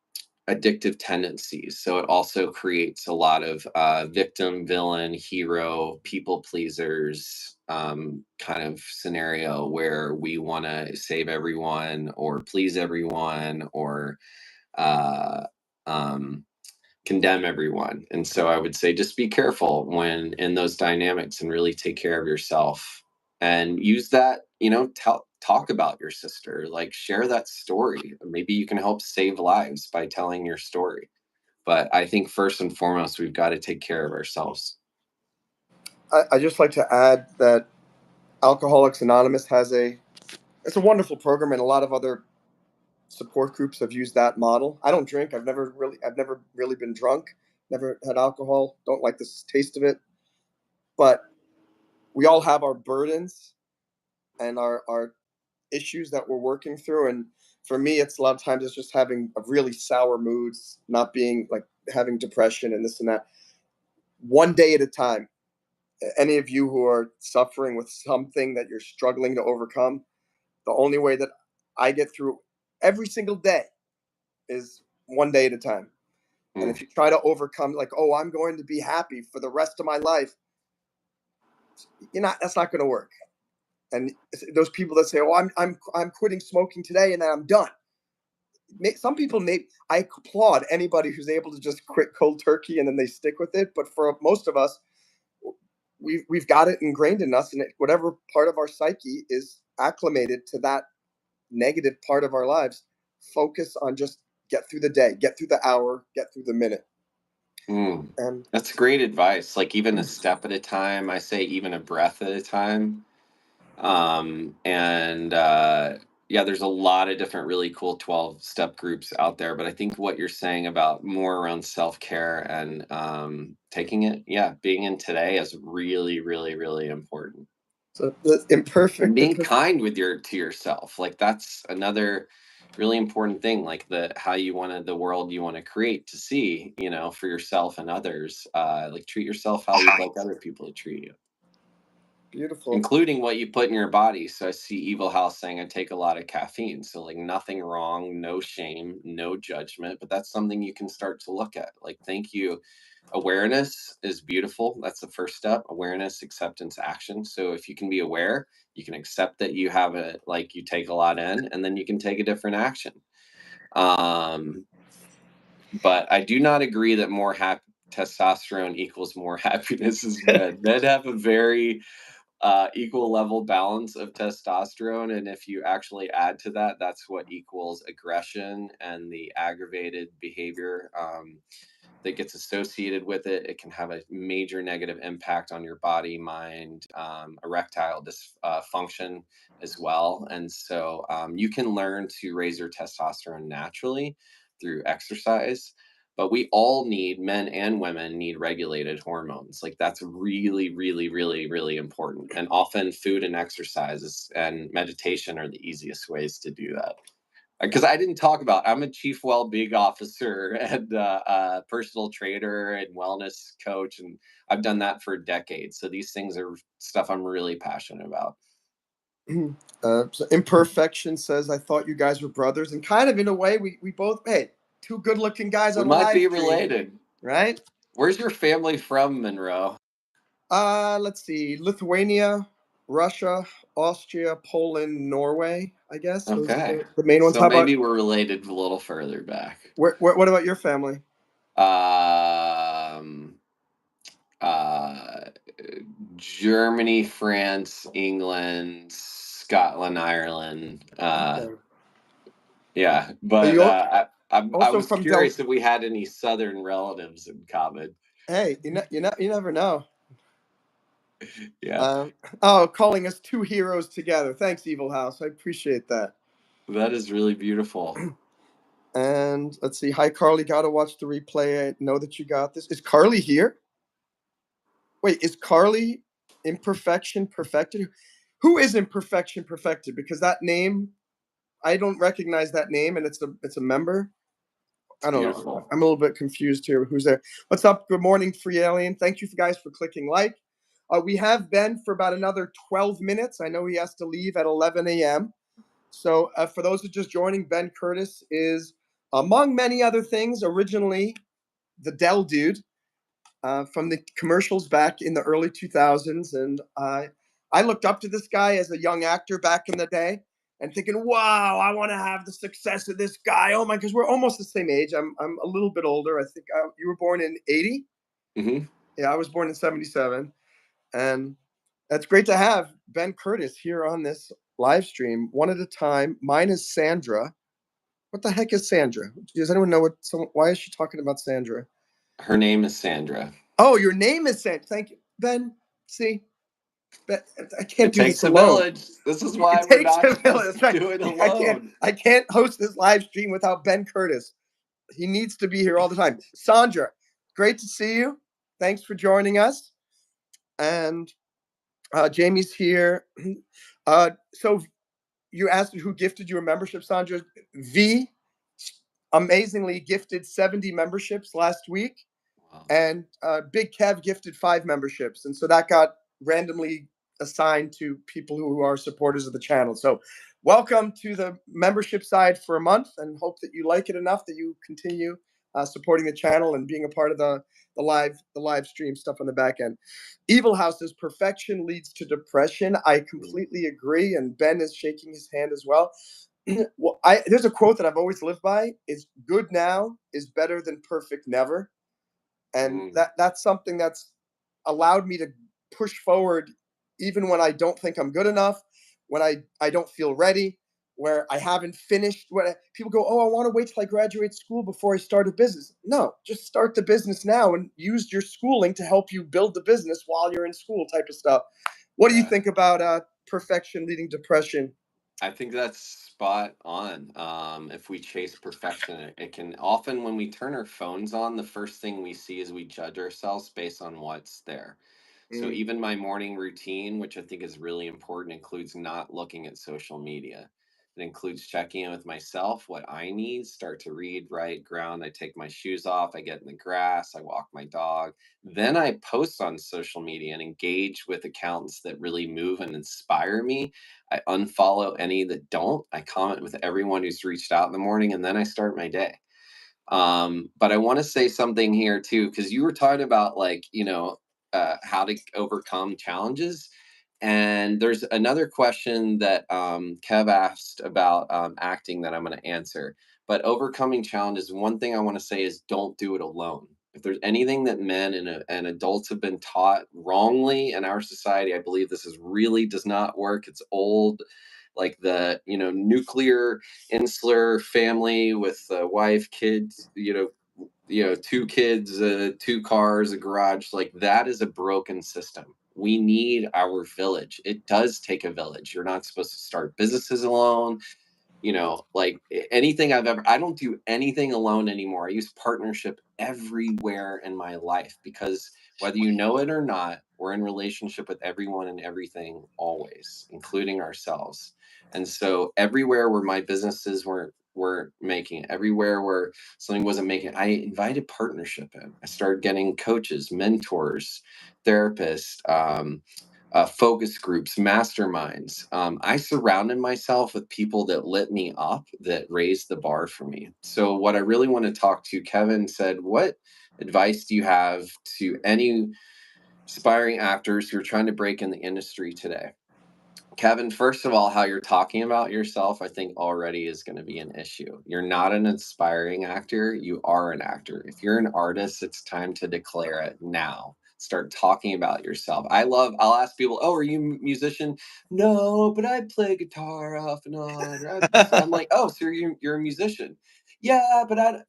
addictive tendencies. So it also creates a lot of victim, villain, hero, people pleasers kind of scenario where we want to save everyone or please everyone or uh, um, condemn everyone. And so I would say just be careful when in those dynamics and really take care of yourself and use that, talk about your sister, like share that story. Maybe you can help save lives by telling your story. But I think first and foremost, we've got to take care of ourselves.
I just like to add that Alcoholics Anonymous it's a wonderful program, and a lot of other support groups have used that model. I don't drink. I've never really been drunk. Never had alcohol. Don't like the taste of it. But we all have our burdens and our issues that we're working through. And for me, it's a lot of times it's just having a really sour moods, not being like having depression and this and that. One day at a time. Any of you who are suffering with something that you're struggling to overcome, the only way that I get through every single day is one day at a time. And
Mm,
if you try to overcome, like, oh, I'm going to be happy for the rest of my life, that's not going to work. And those people that say, oh, I'm quitting smoking today and then I'm done. Some people may, I applaud anybody who's able to just quit cold turkey and then they stick with it. But for most of us, we've got it ingrained in us, and whatever part of our psyche is acclimated to that negative part of our lives, focus on just get through the day, get through the hour, get through the minute.
mm.
And
That's great advice. Like even a step at a time, I say even a breath at a time. And Yeah, there's a lot of different really cool 12-step groups out there, but I think what you're saying about more around self-care and taking it, yeah, being in today is really, really, really important.
so the
And
imperfect,
being kind with your to yourself, like that's another really important thing, like the how you wanted the world you want to create to see, for yourself and others. Like treat yourself how you'd like other people to treat you.
Beautiful.
including what you put in your body. So I see Evil House saying I take a lot of caffeine. So like nothing wrong, no shame, no judgment, but that's something you can start to look at. Like thank you. Awareness is beautiful. That's the first step. Awareness, acceptance, action. So if you can be aware, you can accept that you have it, like you take a lot in, and then you can take a different action. Um, but I do not agree that testosterone equals more happiness as men. Men have a very equal level balance of testosterone. And if you actually add to that, that's what equals aggression and the aggravated behavior that gets associated with it. It can have a major negative impact on your body, mind, erectile dysfunction as well. And so you can learn to raise your testosterone naturally through exercise. But we all need, men and women need regulated hormones. Like that's really, really, really, really important. And often food and exercises and meditation are the easiest ways to do that. Because I didn't talk about, I'm a chief well-being officer and personal trainer and wellness coach, and I've done that for decades. So these things are stuff I'm really passionate about.
So Imperfection says, I thought you guys were brothers. And kind of in a way, we both, hey, two good looking guys
We
on a
might
live
be
stream,
related.
right?
Where's your family from, Monroe?
Let's see, Lithuania, Russia, Austria, Poland, Norway. I guess those are
Okay,
the main ones.
so
How about
maybe we're related a little further back.
what about your family?
Um, uh, Germany, France, England, Scotland, Ireland.
Okay.
Yeah,
Are
but
you
I
also
was
from Del?
curious if we had any Southern relatives in common.
Hey, you never know.
Yeah,
Um, oh, calling us two heroes together. Thanks, Evil House. I appreciate that.
that is really beautiful.
And let's see. Hi, Carly. Got to watch the replay. I know that you got this. Is Carly here? Wait, is Carly Imperfection Perfected? Who is Imperfection Perfected? Because that name, I don't recognize that name, and it's a member.
It's
I don't know.
beautiful.
I'm a little bit confused here. Who's there? What's up? Good morning, Free Alien. Thank you guys for clicking like. We have Ben for about another 12 minutes. I know he has to leave at 11 a.m. So, for those who are just joining, Ben Curtis is, among many other things, originally the Dell dude from the commercials back in the early 2000s. And I looked up to this guy as a young actor back in the day and thinking, wow, I want to have the success of this guy. Oh my, because we're almost the same age. I'm a little bit older. I think you were born in 80.
Hmm.
Yeah, I was born in 77. And that's great to have Ben Curtis here on this live stream, one at a time. Mine is Sandra. What the heck is Sandra? Does anyone know why is she talking about Sandra?
Her name is Sandra.
Oh, your name is Sandra. Thank you, Ben. See, Ben, I can't
It
do this
takes a
alone.
village. This is
It
why we're
takes
not
a
going
village. That's
to
right.
do it
I can't.
alone.
I can't host this live stream without Ben Curtis. He needs to be here all the time. Sandra, great to see you. Thanks for joining us. And Jamie's here. So you asked who gifted you a membership, Sandra. V amazingly gifted 70 memberships last week,
Wow.
and Big Kev gifted 5 memberships, and so that got randomly assigned to people who are supporters of the channel. So, welcome to the membership side for a month, and hope that you like it enough that you continue supporting the channel and being a part of the live stream stuff on the back end. Evil House says perfection leads to depression. I completely agree, and Ben is shaking his hand as well. Well, there's a quote that I've always lived by: "Is good now is better than perfect never." And
Mm.
that's something that's allowed me to push forward even when I don't think I'm good enough, when I don't feel ready, where I haven't finished. When people go, oh, I want to wait till I graduate school before I start a business. No, just start the business now and use your schooling to help you build the business while you're in school, type of stuff. What do you
Yeah.
think about perfection leading depression?
I think that's spot on. If we chase perfection, it can often, when we turn our phones on, the first thing we see is we judge ourselves based on what's there. So
Mm,
even my morning routine, which I think is really important, includes not looking at social media. It includes checking in with myself, what I need, start to read, write, ground. I take my shoes off, I get in the grass, I walk my dog. Then I post on social media and engage with accounts that really move and inspire me. I unfollow any that don't. I comment with everyone who's reached out in the morning, and then I start my day. But I want to say something here too, because you were talking about like, how to overcome challenges. And there's another question that Kev asked about acting that I'm going to answer. But overcoming challenges, one thing I want to say is don't do it alone. If there's anything that men and adults have been taught wrongly in our society, I believe this is really does not work. It's old, like the nuclear insular family with a wife, kids, two kids, two cars, a garage. Like that is a broken system. We need our village. It does take a village. You're not supposed to start businesses alone. Like anything I don't do anything alone anymore. I use partnership everywhere in my life because whether you know it or not, we're in relationship with everyone and everything always, including ourselves. And so everywhere where my businesses were making, everywhere where something wasn't making, I invited partnership in. I started getting coaches, mentors, therapists, focus groups, masterminds. I surrounded myself with people that lit me up, that raised the bar for me. So, what I really want to talk to, Kevin said, what advice do you have to any aspiring actors who are trying to break in the industry today? Kevin, first of all, how you're talking about yourself, I think already is going to be an issue. You're not an aspiring actor, you are an actor. If you're an artist, it's time to declare it now. Start talking about yourself. I'll ask people, oh, are you a musician? No, but I play guitar off and on. I'm like, oh, so you're a musician. Yeah, but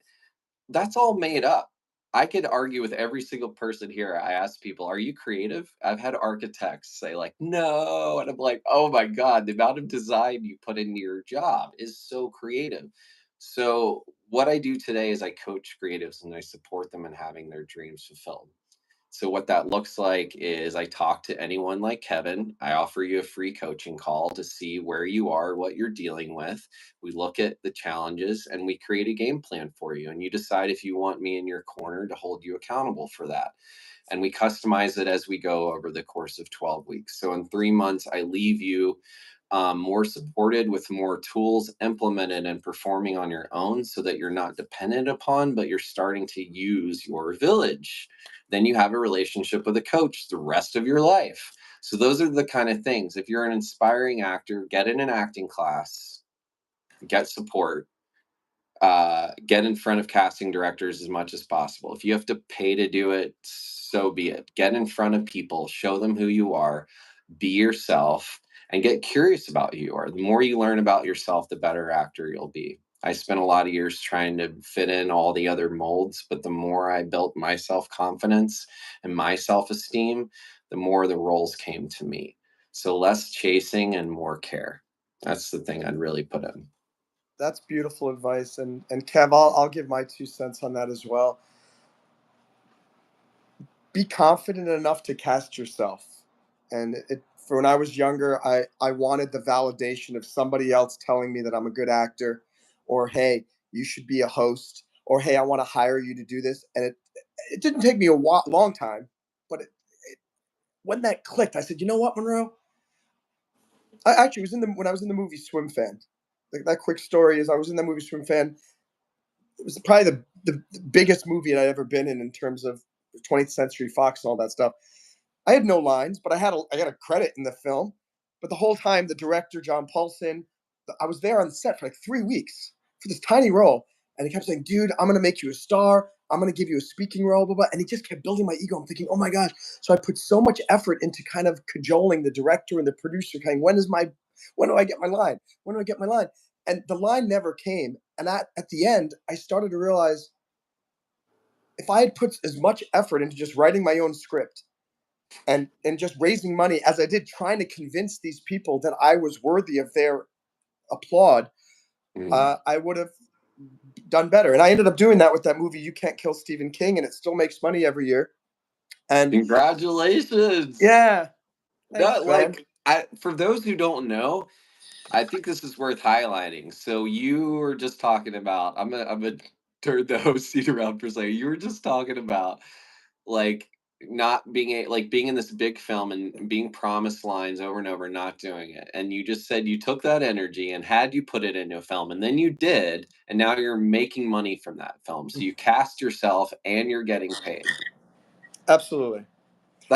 that's all made up. I could argue with every single person here. I ask people, "Are you creative?" I've had architects say like, "No," and I'm like, "Oh my god, the amount of design you put into your job is so creative." So, what I do today is I coach creatives and I support them in having their dreams fulfilled. So what that looks like is I talk to anyone like Kevin. I offer you a free coaching call to see where you are, what you're dealing with. We look at the challenges and we create a game plan for you. And you decide if you want me in your corner to hold you accountable for that. And we customize it as we go over the course of 12 weeks. So in 3 months, I leave you more supported with more tools implemented and performing on your own so that you're not dependent upon, but you're starting to use your village. Then you have a relationship with a coach the rest of your life. So those are the kind of things. If you're an inspiring actor, get in an acting class, get support, get in front of casting directors as much as possible. If you have to pay to do it, so be it. Get in front of people, show them who you are, be yourself, and get curious about who you are. The more you learn about yourself, the better actor you'll be. I spent a lot of years trying to fit in all the other molds, but the more I built my self confidence and my self esteem, the more the roles came to me. So less chasing and more care. That's the thing I'd really put in.
That's beautiful advice, and Kev, I'll give my 2 cents on that as well. Be confident enough to cast yourself. And for when I was younger, I wanted the validation of somebody else telling me that I'm a good actor, or hey, you should be a host, or hey, I want to hire you to do this. And it didn't take me a long time, but when that clicked, I said, you know what, Monroe? I actually was in the when I was in the movie Swim Fan. Like that quick story is I was in the movie Swim Fan. It was probably the biggest movie I'd ever been in terms of 20th Century Fox and all that stuff. I had no lines, but I got a credit in the film. But the whole time, the director John Paulson, I was there on set for like 3 weeks for this tiny role, and he kept saying, "Dude, I'm gonna make you a star. I'm gonna give you a speaking role, blah blah." And he just kept building my ego. I'm thinking, "Oh my gosh!" So I put so much effort into kind of cajoling the director and the producer, kind of, when do I get my line? When do I get my line? And the line never came. And at the end, I started to realize if I had put as much effort into just writing my own script and just raising money as I did, trying to convince these people that I was worthy of their applaud,
Mm.
I would have done better. And I ended up doing that with that movie "You Can't Kill Stephen King," and it still makes money every year. And
Congratulations.
yeah, thanks,
That
man.
like I for those who don't know, I think this is worth highlighting. So you were just talking about. I'm gonna turn the host seat around for a second. You were just talking about like not being like being in this big film and being promised lines over and over and not doing it. And you just said you took that energy and had you put it into a film, and then you did, and now you're making money from that film. So you cast yourself and you're getting paid.
Absolutely.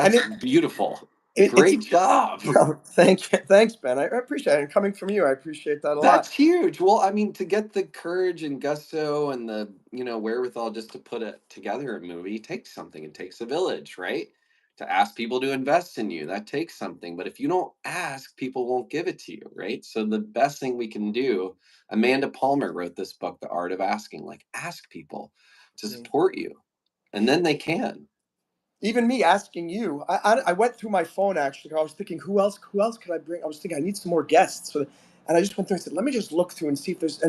And
That's beautiful.
it's
Great job.
oh, thanks, Ben. I appreciate it. And coming from you, I appreciate that a lot.
That's huge. Well, I mean, to get the courage and gusto and the, wherewithal just to put it together a movie takes something. It takes a village, right? To ask people to invest in you, that takes something. But if you don't ask, people won't give it to you, right? So the best thing we can do, Amanda Palmer wrote this book, The Art of Asking, like ask people to
Mm.
support you, and then they can.
Even me asking you, I went through my phone actually. I was thinking, who else could I bring? I was thinking I need some more guests. And I just went through and said, let me just look through and see if there's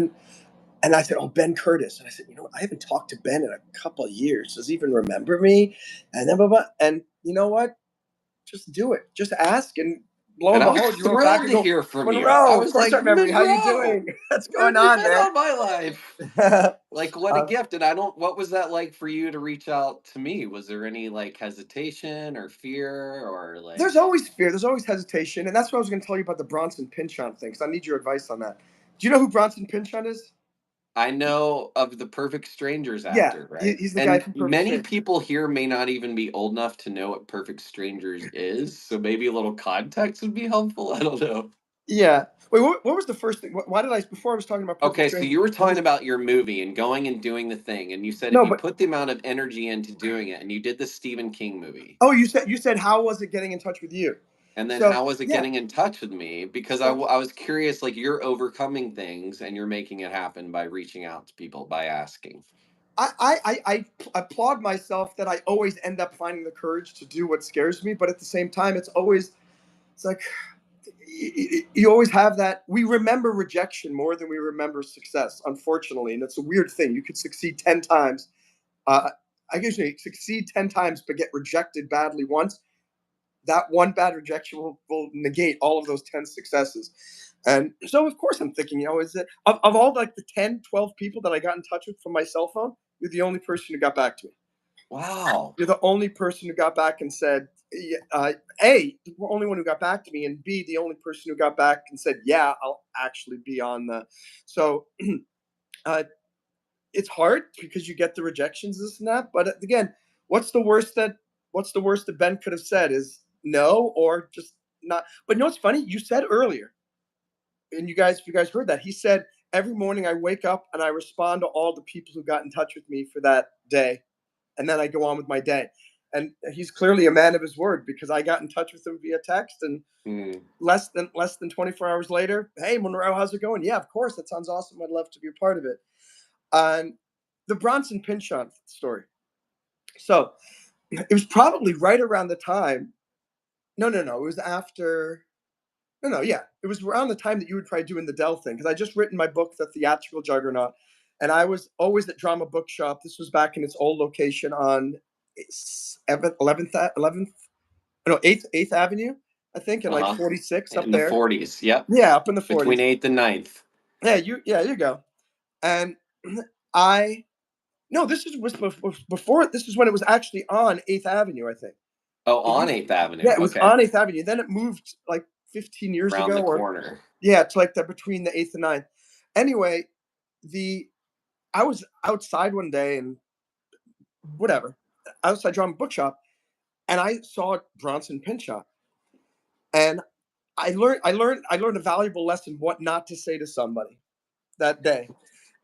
and I said, oh, Ben Curtis. And I said, you know what? I haven't talked to Ben in a couple of years. Does he even remember me? And then blah, blah. And you know what? Just do it. Just ask. And lo
And
and
I was
behold, you wrote back
thrilled
and
to
go,
hear from you. I
Monroe, of
was
course I
like,
remember you. How you
Monroe,
doing? What's
where
going
have you
on,
been
man?
all my life? Like, what a gift. And what was that like for you to reach out to me? Was there any like hesitation or fear or
There's
like,
always fear. There's always hesitation. And that's what I was going to tell you about the Bronson Pinchot thing, because I need your advice on that. Do you know who Bronson Pinchot is?
I know of the Perfect Strangers
Yeah,
actor, right?
he's the guy
And
from Perfect
many
Strangers.
people here may not even be old enough to know what Perfect Strangers is. So maybe a little context would be helpful. I don't know.
Yeah. Wait, what was the first thing? Why did I, before I was talking about Perfect
Okay, so
Strangers,
you were
what
talking
was,
about your movie and going and doing the thing, and you said if
no,
you
but,
put the amount of energy into doing it, and you did the Stephen King movie,
oh, you said, how was it getting in touch with you?
and then
So,
how was it
yeah.
getting in touch with me? Because
So
I was curious, like you're overcoming things and you're making it happen by reaching out to people, by asking.
I applaud myself that I always end up finding the courage to do what scares me, but at the same time, it's like you always have that. We remember rejection more than we remember success, unfortunately, and it's a weird thing. You could succeed 10 times. Uh, I guess you succeed 10 times, but get rejected badly once. That one bad rejection will negate all of those 10 successes. And so, of course, I'm thinking, is it of all like the 10, 12 people that I got in touch with from my cell phone, you're the only person who got back to me.
Wow.
You're the only person who got back and said, A, the only one who got back to me, and B, the only person who got back and said, yeah, I'll actually be on the. So uh, it's hard because you get the rejections, this and that. But again, what's the worst that what's the worst that Ben could have said is no or just not. But you know what's funny? You said earlier, and if you guys heard that, he said every morning I wake up and I respond to all the people who got in touch with me for that day, and then I go on with my day. And he's clearly a man of his word because I got in touch with him via text, and
Mm.
less than 24 hours later, hey Monroe, how's it going? Yeah, of course, that sounds awesome. I'd love to be a part of it. And the Bronson Pinchot story. So it was probably right around the time. No, no, no. It was after. No, no, yeah. It was around the time that you were probably doing the Dell thing because I just written my book, The Theatrical Juggernaut, and I was always at Drama Bookshop. This was back in its old location on 11th, no, 8th Avenue, I think, and like
Uh-huh.
46 up
In the
there.
40s. Yep.
Yeah, up in the
Between
40s.
8th and ninth.
Yeah, you go. And I no, before. This is when it was actually on 8th Avenue, I think.
Oh,
It
on
used
8th Avenue.
Yeah, it was
Okay.
on 8th Avenue. Then it moved like 15 years
Around
ago,
the
or
corner.
yeah, it's like the between the 8th and ninth. Anyway, the I was outside one day and whatever, outside Drama Bookshop, and I saw Bronson Pinchot, and I learned a valuable lesson what not to say to somebody that day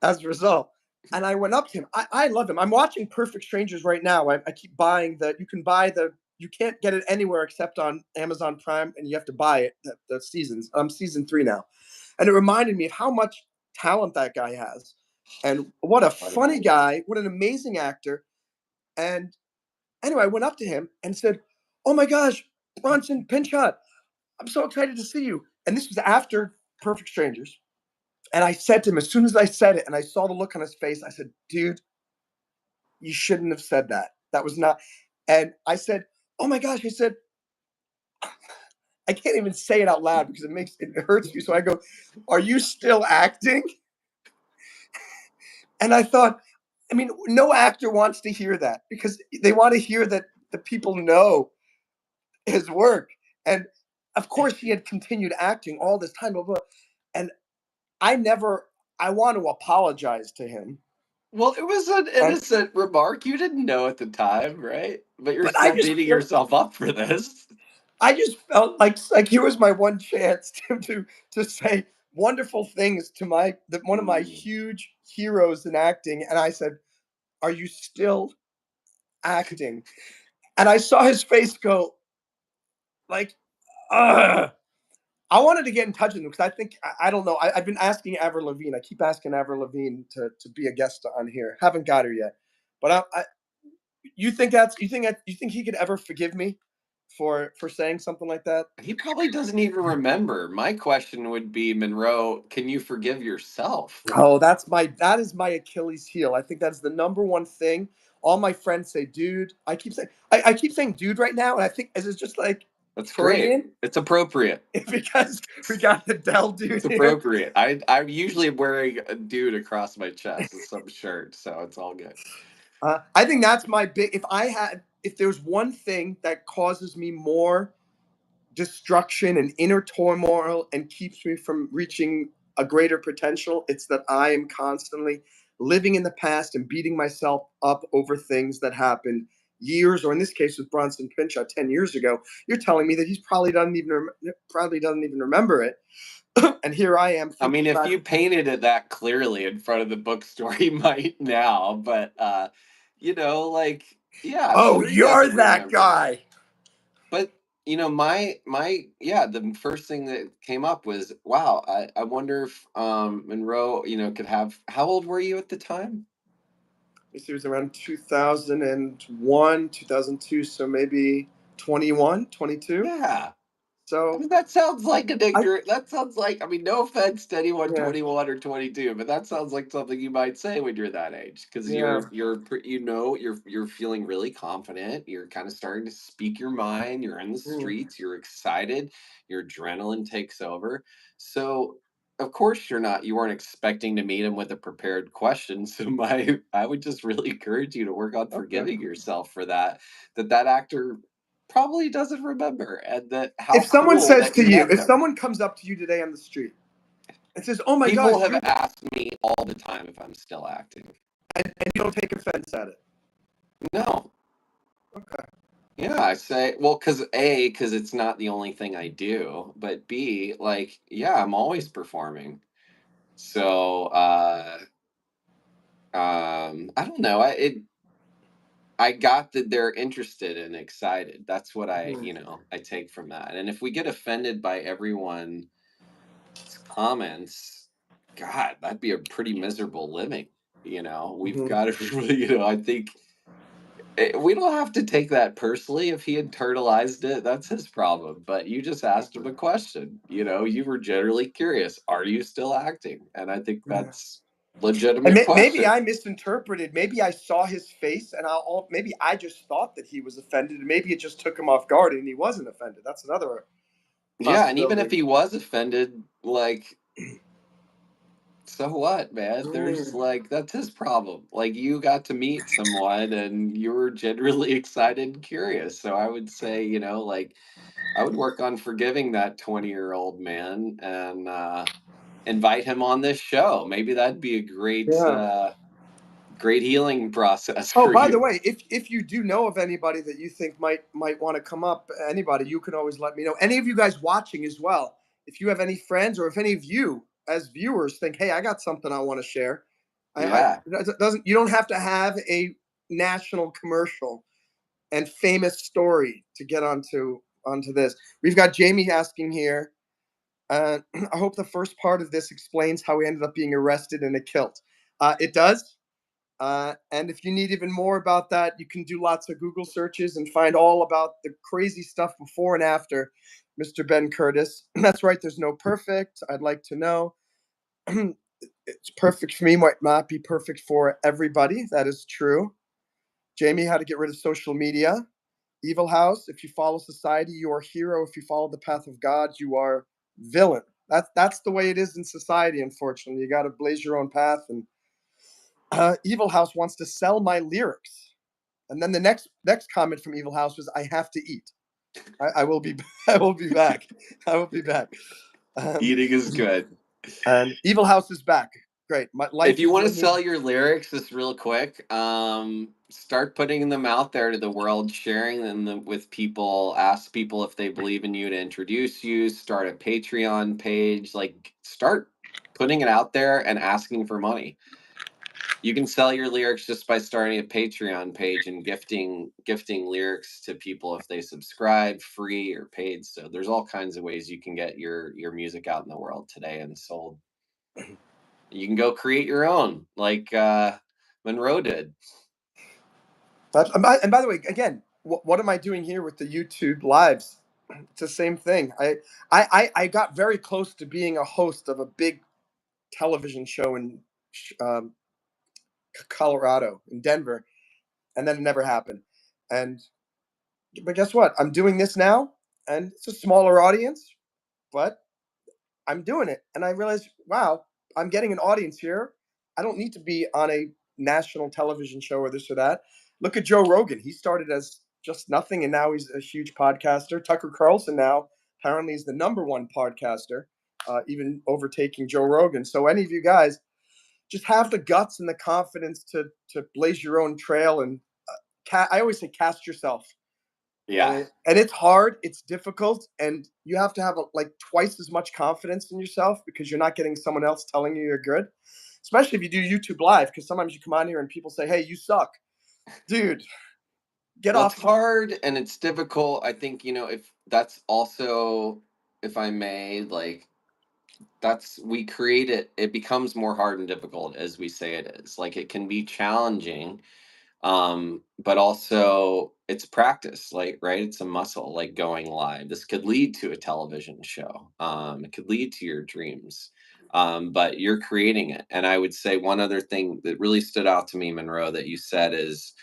as a result. And I went up to him. I love him. I'm watching Perfect Strangers right now. I keep buying you can buy you can't get it anywhere except on Amazon Prime, and you have to buy it. The seasons. I'm season 3 now, and it reminded me of how much talent that guy has, and what a funny
Incredible.
guy, what an amazing actor. And anyway, I went up to him and said, "Oh my gosh, Bronson Pinchot, I'm so excited to see you." And this was after Perfect Strangers. And I said to him, as soon as I said it and I saw the look on his face, I said, dude, you shouldn't have said that. That was not. And I said, oh my gosh. I said, I can't even say it out loud because it hurts me. So I go, "Are you still acting?" And I thought, I mean, no actor wants to hear that because they want to hear that the people know his work. And of course, he had continued acting all this time. Blah, blah. And I never, I want to apologize to him.
Well, it was an
And,
innocent remark. You didn't know at the time, right? But you're
but I
still
just
beating
feel,
yourself up for this.
I just felt like here was my one chance to say wonderful things to one of my
Mm.
huge heroes in acting. And I said, "Are you still acting?" And I saw his face go like, ugh. I wanted to get in touch with him because I think I don't know. I've been asking Avril Lavigne. I keep asking Avril Lavigne to be a guest on here. Haven't got her yet. But you think he could ever forgive me for saying something like that?
He probably doesn't even remember. My question would be, Monroe, can you forgive yourself?
Oh, that is my Achilles heel. I think that's the number one thing. All my friends say, "Dude." I keep saying "dude" right now, and I think is it just like
That's great.
Freudian
It's appropriate.
because we got the Dell dude
It's
here.
appropriate. I'm usually wearing a dude across my chest with some shirt, so it's all good.
I think that's my big. If there's one thing that causes me more destruction and inner turmoil and keeps me from reaching a greater potential, it's that I am constantly living in the past and beating myself up over things that happened years, or in this case with Bronson Pinchot 10 years ago. You're telling me that he's probably doesn't even remember it, and here I am
I
thinking
mean, if
about.
you painted it that clearly in front of the bookstore, he might now, but like, yeah, I'm
Oh,
sure he
you're
doesn't
that
remember.
guy.
But my yeah, the first thing that came up was, wow, I wonder if Monroe, could have, how old were you at the time?
It was around 2001, 2002, so maybe 21, 22.
Yeah. I
So
mean, that sounds like an
I
ignorant. That sounds like, I mean, no offense to anyone
yeah,
21 or 22, but that sounds like something you might say when you're that age, because
yeah.
you're feeling really confident. You're kind of starting to speak your mind. You're in the
Mm,
streets. You're excited. Your adrenaline takes over. So, of course, you weren't expecting to meet him with a prepared question. So, I would just really encourage you to work on
okay.
forgiving yourself for that. That actor probably doesn't remember, and that how
If someone
cool
says
that
to
you
you,
met
if
him.
someone comes up to you today on the street and says, "Oh my
People
gosh,
have
you're,"
asked me all the time if I'm still acting.
and you don't take offense at it.
No.
Okay.
Yeah, I say, well, because it's not the only thing I do, but B, like, yeah, I'm always performing. So, I don't know. I got that they're interested and excited. That's what
Mhm,
I take from that. And if we get offended by everyone's comments, God, that'd be a pretty miserable living. We've
mhm,
got to, I think we don't have to take that personally. If he internalized it, that's his problem. But you just asked him a question. You were generally curious. Are you still acting? And I think
yeah.
that's
And
legitimate
maybe
question.
I misinterpreted. Maybe I saw his face, and maybe I just thought that he was offended, and maybe it just took him off guard, and he wasn't offended. That's another
Yeah, and even if
possibility.
he was offended, like, so what, man? There's
Mm,
like, that's his problem. Like, you got to meet someone and you were genuinely excited and curious. So I would say, like, I would work on forgiving that 20-year-old man and invite him on this show. Maybe that'd be a
yeah.
great healing process
Oh,
for
by the
you.
way, if you do know of anybody that you think might want to come up, anybody, you can always let me know. Any of you guys watching as well, if you have any friends or if any of you as viewers think, "Hey, I got something I want to share,"
Yeah.
it doesn't you don't have to have a national commercial and famous story to get onto this. We've got Jamie asking here. I hope the first part of this explains how he ended up being arrested in a kilt. It does. And if you need even more about that, you can do lots of Google searches and find all about the crazy stuff before and after Mr. Ben Curtis. That's right, there's no perfect. I'd like to know. It's perfect for me, might not be perfect for everybody. That is true. Jamie, how to get rid of social media. Evil House, if you follow society, you are hero. If you follow the path of God, you are villain. That's the way it is in society. Unfortunately, you got to blaze your own path. And Evil House wants to sell my lyrics. And then the next comment from Evil House was, "I have to eat. I will be I will be back. I will be back." Um,
Eating is good.
and Evil House is back. Great. My
If
life
you
is
want to
living.
sell your lyrics, just real quick, start putting them out there to the world, sharing them with people. Ask people if they believe in you to introduce you. Start a Patreon page. Like, start putting it out there and asking for money. You can sell your lyrics just by starting a Patreon page and gifting lyrics to people if they subscribe, free or paid. So there's all kinds of ways you can get your music out in the world today and sold. You can go create your own, like Monroe did.
And by the way, again, what am I doing here with the YouTube lives? It's the same thing. I got very close to being a host of a big television show in um, Colorado, in Denver, and then it never happened. And but guess what? I'm doing this now, and it's a smaller audience, but I'm doing it. And I realized, wow, I'm getting an audience here. I don't need to be on a national television show or this or that. Look at Joe Rogan. He started as just nothing, and now he's a huge podcaster. Tucker Carlson now apparently is the number one podcaster, even overtaking Joe Rogan. So any of you guys, just have the guts and the confidence to blaze your own trail. And I always say, cast yourself.
Yeah.
And it's hard, it's difficult, and you have to have like twice as much confidence in yourself because you're not getting someone else telling you you're good. Especially if you do YouTube live, because sometimes you come on here and people say, "Hey, you suck, dude. Get
Well, it's
off."
hard and it's difficult. I think, if that's also, if I may, like, that's we create it, it becomes more hard and difficult as we say it is. Like, it can be challenging, but also it's practice, like, right, it's a muscle, like going live. This could lead to a television show, it could lead to your dreams, but you're creating it. And I would say one other thing that really stood out to me, Monroe, that you said is,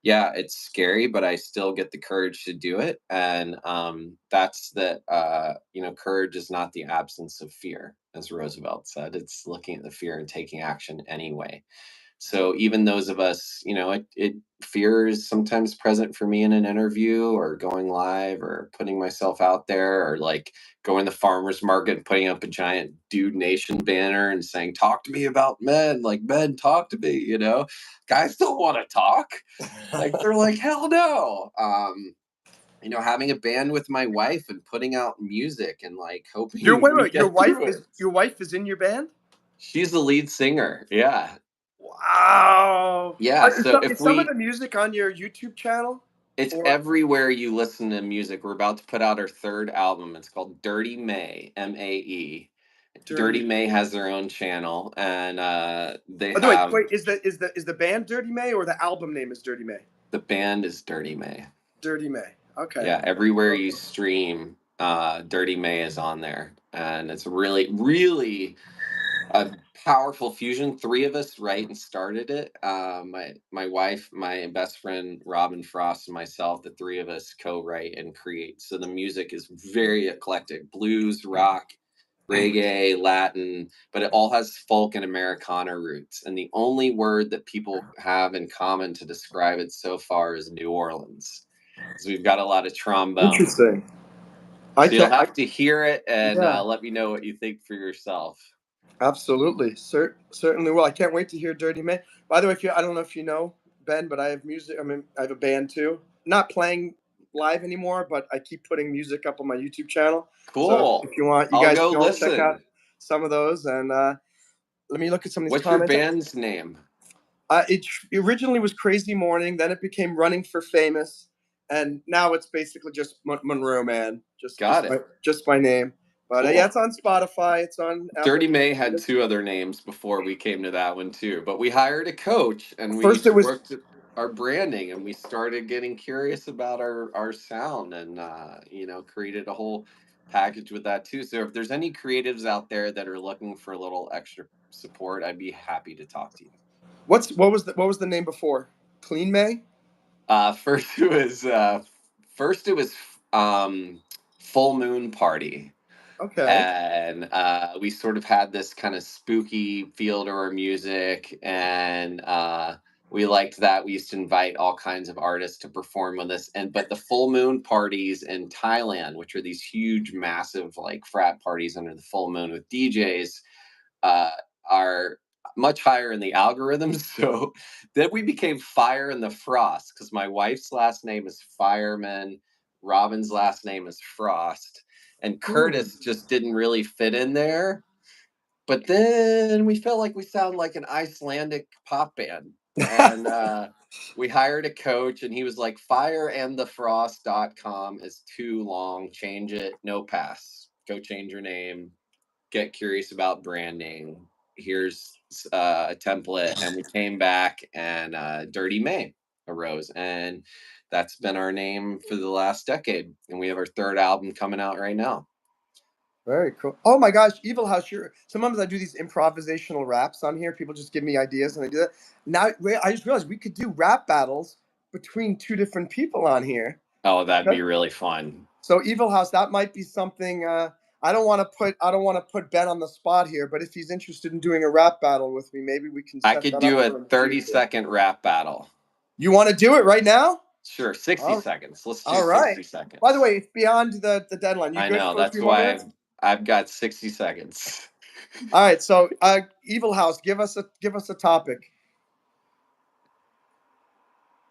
yeah, it's scary, but I still get the courage to do it. And that's that, courage is not the absence of fear, as Roosevelt said. It's looking at the fear and taking action anyway. So even those of us, it fear is sometimes present for me in an interview or going live or putting myself out there, or like going to the farmer's market and putting up a giant Dude Nation banner and saying, "Talk to me about men, like men talk to me." Guys don't want to talk. Like, they're like, hell no. Having a band with my wife and putting out music and like
Your
hoping
wait,
we
wait, your
get
wife
through
is
it.
your wife is in your band?
She's the lead singer. Yeah.
Wow.
Yeah. So if
Is some of
we
the music on your YouTube channel?
It's
Or
everywhere you listen to music. We're about to put out our third album. It's called Dirty May, Mae.
Dirty?
Dirty May has their own channel, and they
Oh, wait,
have
wait. Is the band Dirty May, or the album name is Dirty May?
the band is Dirty May.
Dirty May. Okay.
Yeah, everywhere you stream, Dirty May is on there, and it's really, really a powerful fusion. Three of us write and started it. My wife, my best friend Robin Frost, and myself. The three of us co-write and create. So the music is very eclectic: blues, rock, reggae, Latin, but it all has folk and Americana roots. And the only word that people have in common to describe it so far is New Orleans. So we've got a lot of trombone.
Interesting. I
So you'll
can't.
have to hear it and
Yeah.
let me know what you think for yourself.
Absolutely, certainly will. I can't wait to hear "Dirty May." By the way, I don't know if you know, Ben, but I have music. I mean, I have a band too. Not playing live anymore, but I keep putting music up on my YouTube channel. So if
Cool.
you want, you
I'll
guys
go
can all check out
listen.
some of those. And let me look at some of these
What's your
comments.
band's name?
It originally was Crazy Morning, then it became Running for Famous, and now it's basically just Monroe Mann, just
Got
just my
it.
just my name. But yeah,
Cool.
it's on Spotify, it's on Apple
Dirty May had
Music.
two other names before we came to that one too, but we hired a coach and we
First, it was
worked at our branding and we started getting curious about our sound and created a whole package with that too. So if there's any creatives out there that are looking for a little extra support, I'd be happy to talk to you.
what was the name before? Clean May?
First it was First, it was full moon party.
Okay.
And we sort of had this kind of spooky feel to our music, and we liked that. We used to invite all kinds of artists to perform with us, and but the full moon parties in Thailand, which are these huge, massive, like frat parties under the full moon with DJs, uh, are much higher in the algorithms. So then we became Fire and the Frost because my wife's last name is Fireman, Robin's last name is Frost, and
Hmm.
Curtis just didn't really fit in there. But then we felt like we sound like an Icelandic pop band. And we hired a coach, and he was like, fireandthefrost.com is too long. Change it. No pass. Go change your name, get curious about branding. Here's a template. And we came back, and Dirty May arose. And that's been our name for the last decade. And we have our third album coming out right now.
Very cool. Oh my gosh, Evil House! Sometimes I do these improvisational raps on here. People just give me ideas, and I do that. Now I just realized we could do rap battles between two different people on here.
Oh, that'd
Okay.
be really fun.
So Evil House, that might be something. I don't want to put Ben on the spot here, but if he's interested in doing a rap battle with me, maybe we can
I
set
could
that up
do a
for in the
30
future.
second rap battle.
You want to do it right now?
Sure, 60
All,
seconds. Let's do
all right.
60
By the
seconds.
way, it's beyond the deadline. You
I
good
know.
for a
That's
few more
why
minutes?
I've got 60 seconds.
All right. So, Evil House, give us a topic,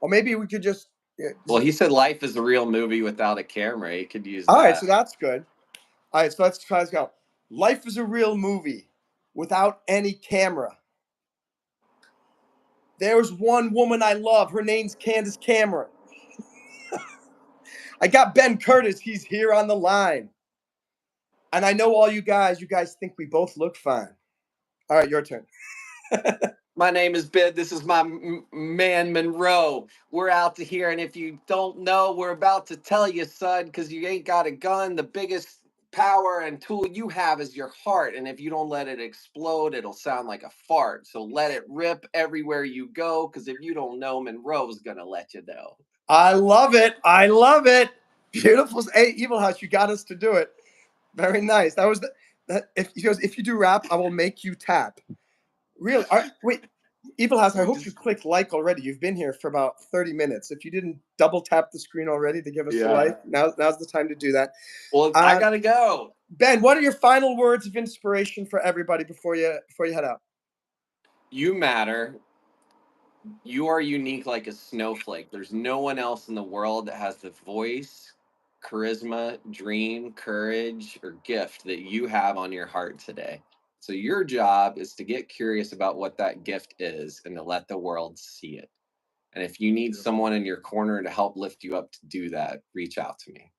or maybe we could just. Yeah,
Well, he said life is a real movie without a camera. He could use
all right. So
that.
that's good. All right. So let's try this go. Life is a real movie without any camera. There's one woman I love. Her name's Candace Cameron. I got Ben Curtis. He's here on the line. And I know all you guys think we both look fine. All right, your turn.
My name is Ben. This is my man Monroe. We're out to here, and if you don't know, we're about to tell you, son, because you ain't got a gun. The biggest power and tool you have is your heart, and if you don't let it explode, it'll sound like a fart. So let it rip everywhere you go, because if you don't know, Monroe's gonna let you know.
I love it. I love it. Beautiful. Hey, Evil House, you got us to do it. Very nice. That was the. If he goes, if you do rap, I will make you tap. Really? Wait, Evil House. I
We
hope you
just,
clicked like already. You've been here for about 30 minutes. If you didn't double tap the screen already to give us a
yeah.
like, now's the time to do that.
Well, I
Uh,
gotta go.
Ben, what are your final words of inspiration for everybody before you head out?
You matter. You are unique like a snowflake. There's no one else in the world that has the voice, charisma, dream, courage, or gift that you have on your heart today. So your job is to get curious about what that gift is and to let the world see it. And if you need
Beautiful.
someone in your corner to help lift you up to do that, reach out to me.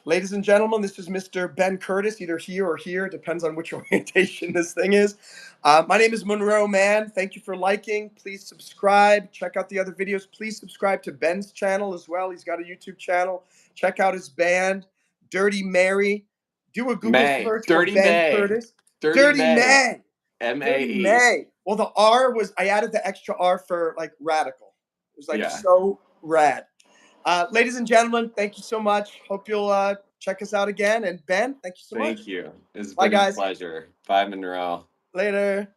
Ladies and gentlemen, this is Mr. Ben Curtis, either here or here, depends on which orientation this thing is. My name is Monroe Mann. Thank you for liking. Please subscribe. Check out the other videos. Please subscribe to Ben's channel as well. He's got a YouTube channel. Check out his band, Dirty Mary. Do a Google
May,
search for
Dirty
Ben
May,
Curtis.
Dirty
Dirty
May,
May. Dirty
MAE.
May. Well, the R was, I added the extra R for like radical. It was like
Yeah,
so rad. Ladies and gentlemen, thank you so much. Hope you'll check us out again. And Ben, thank you so much.
thank you. It's
Bye,
been a
guys.
pleasure. Bye, Monroe.
Later.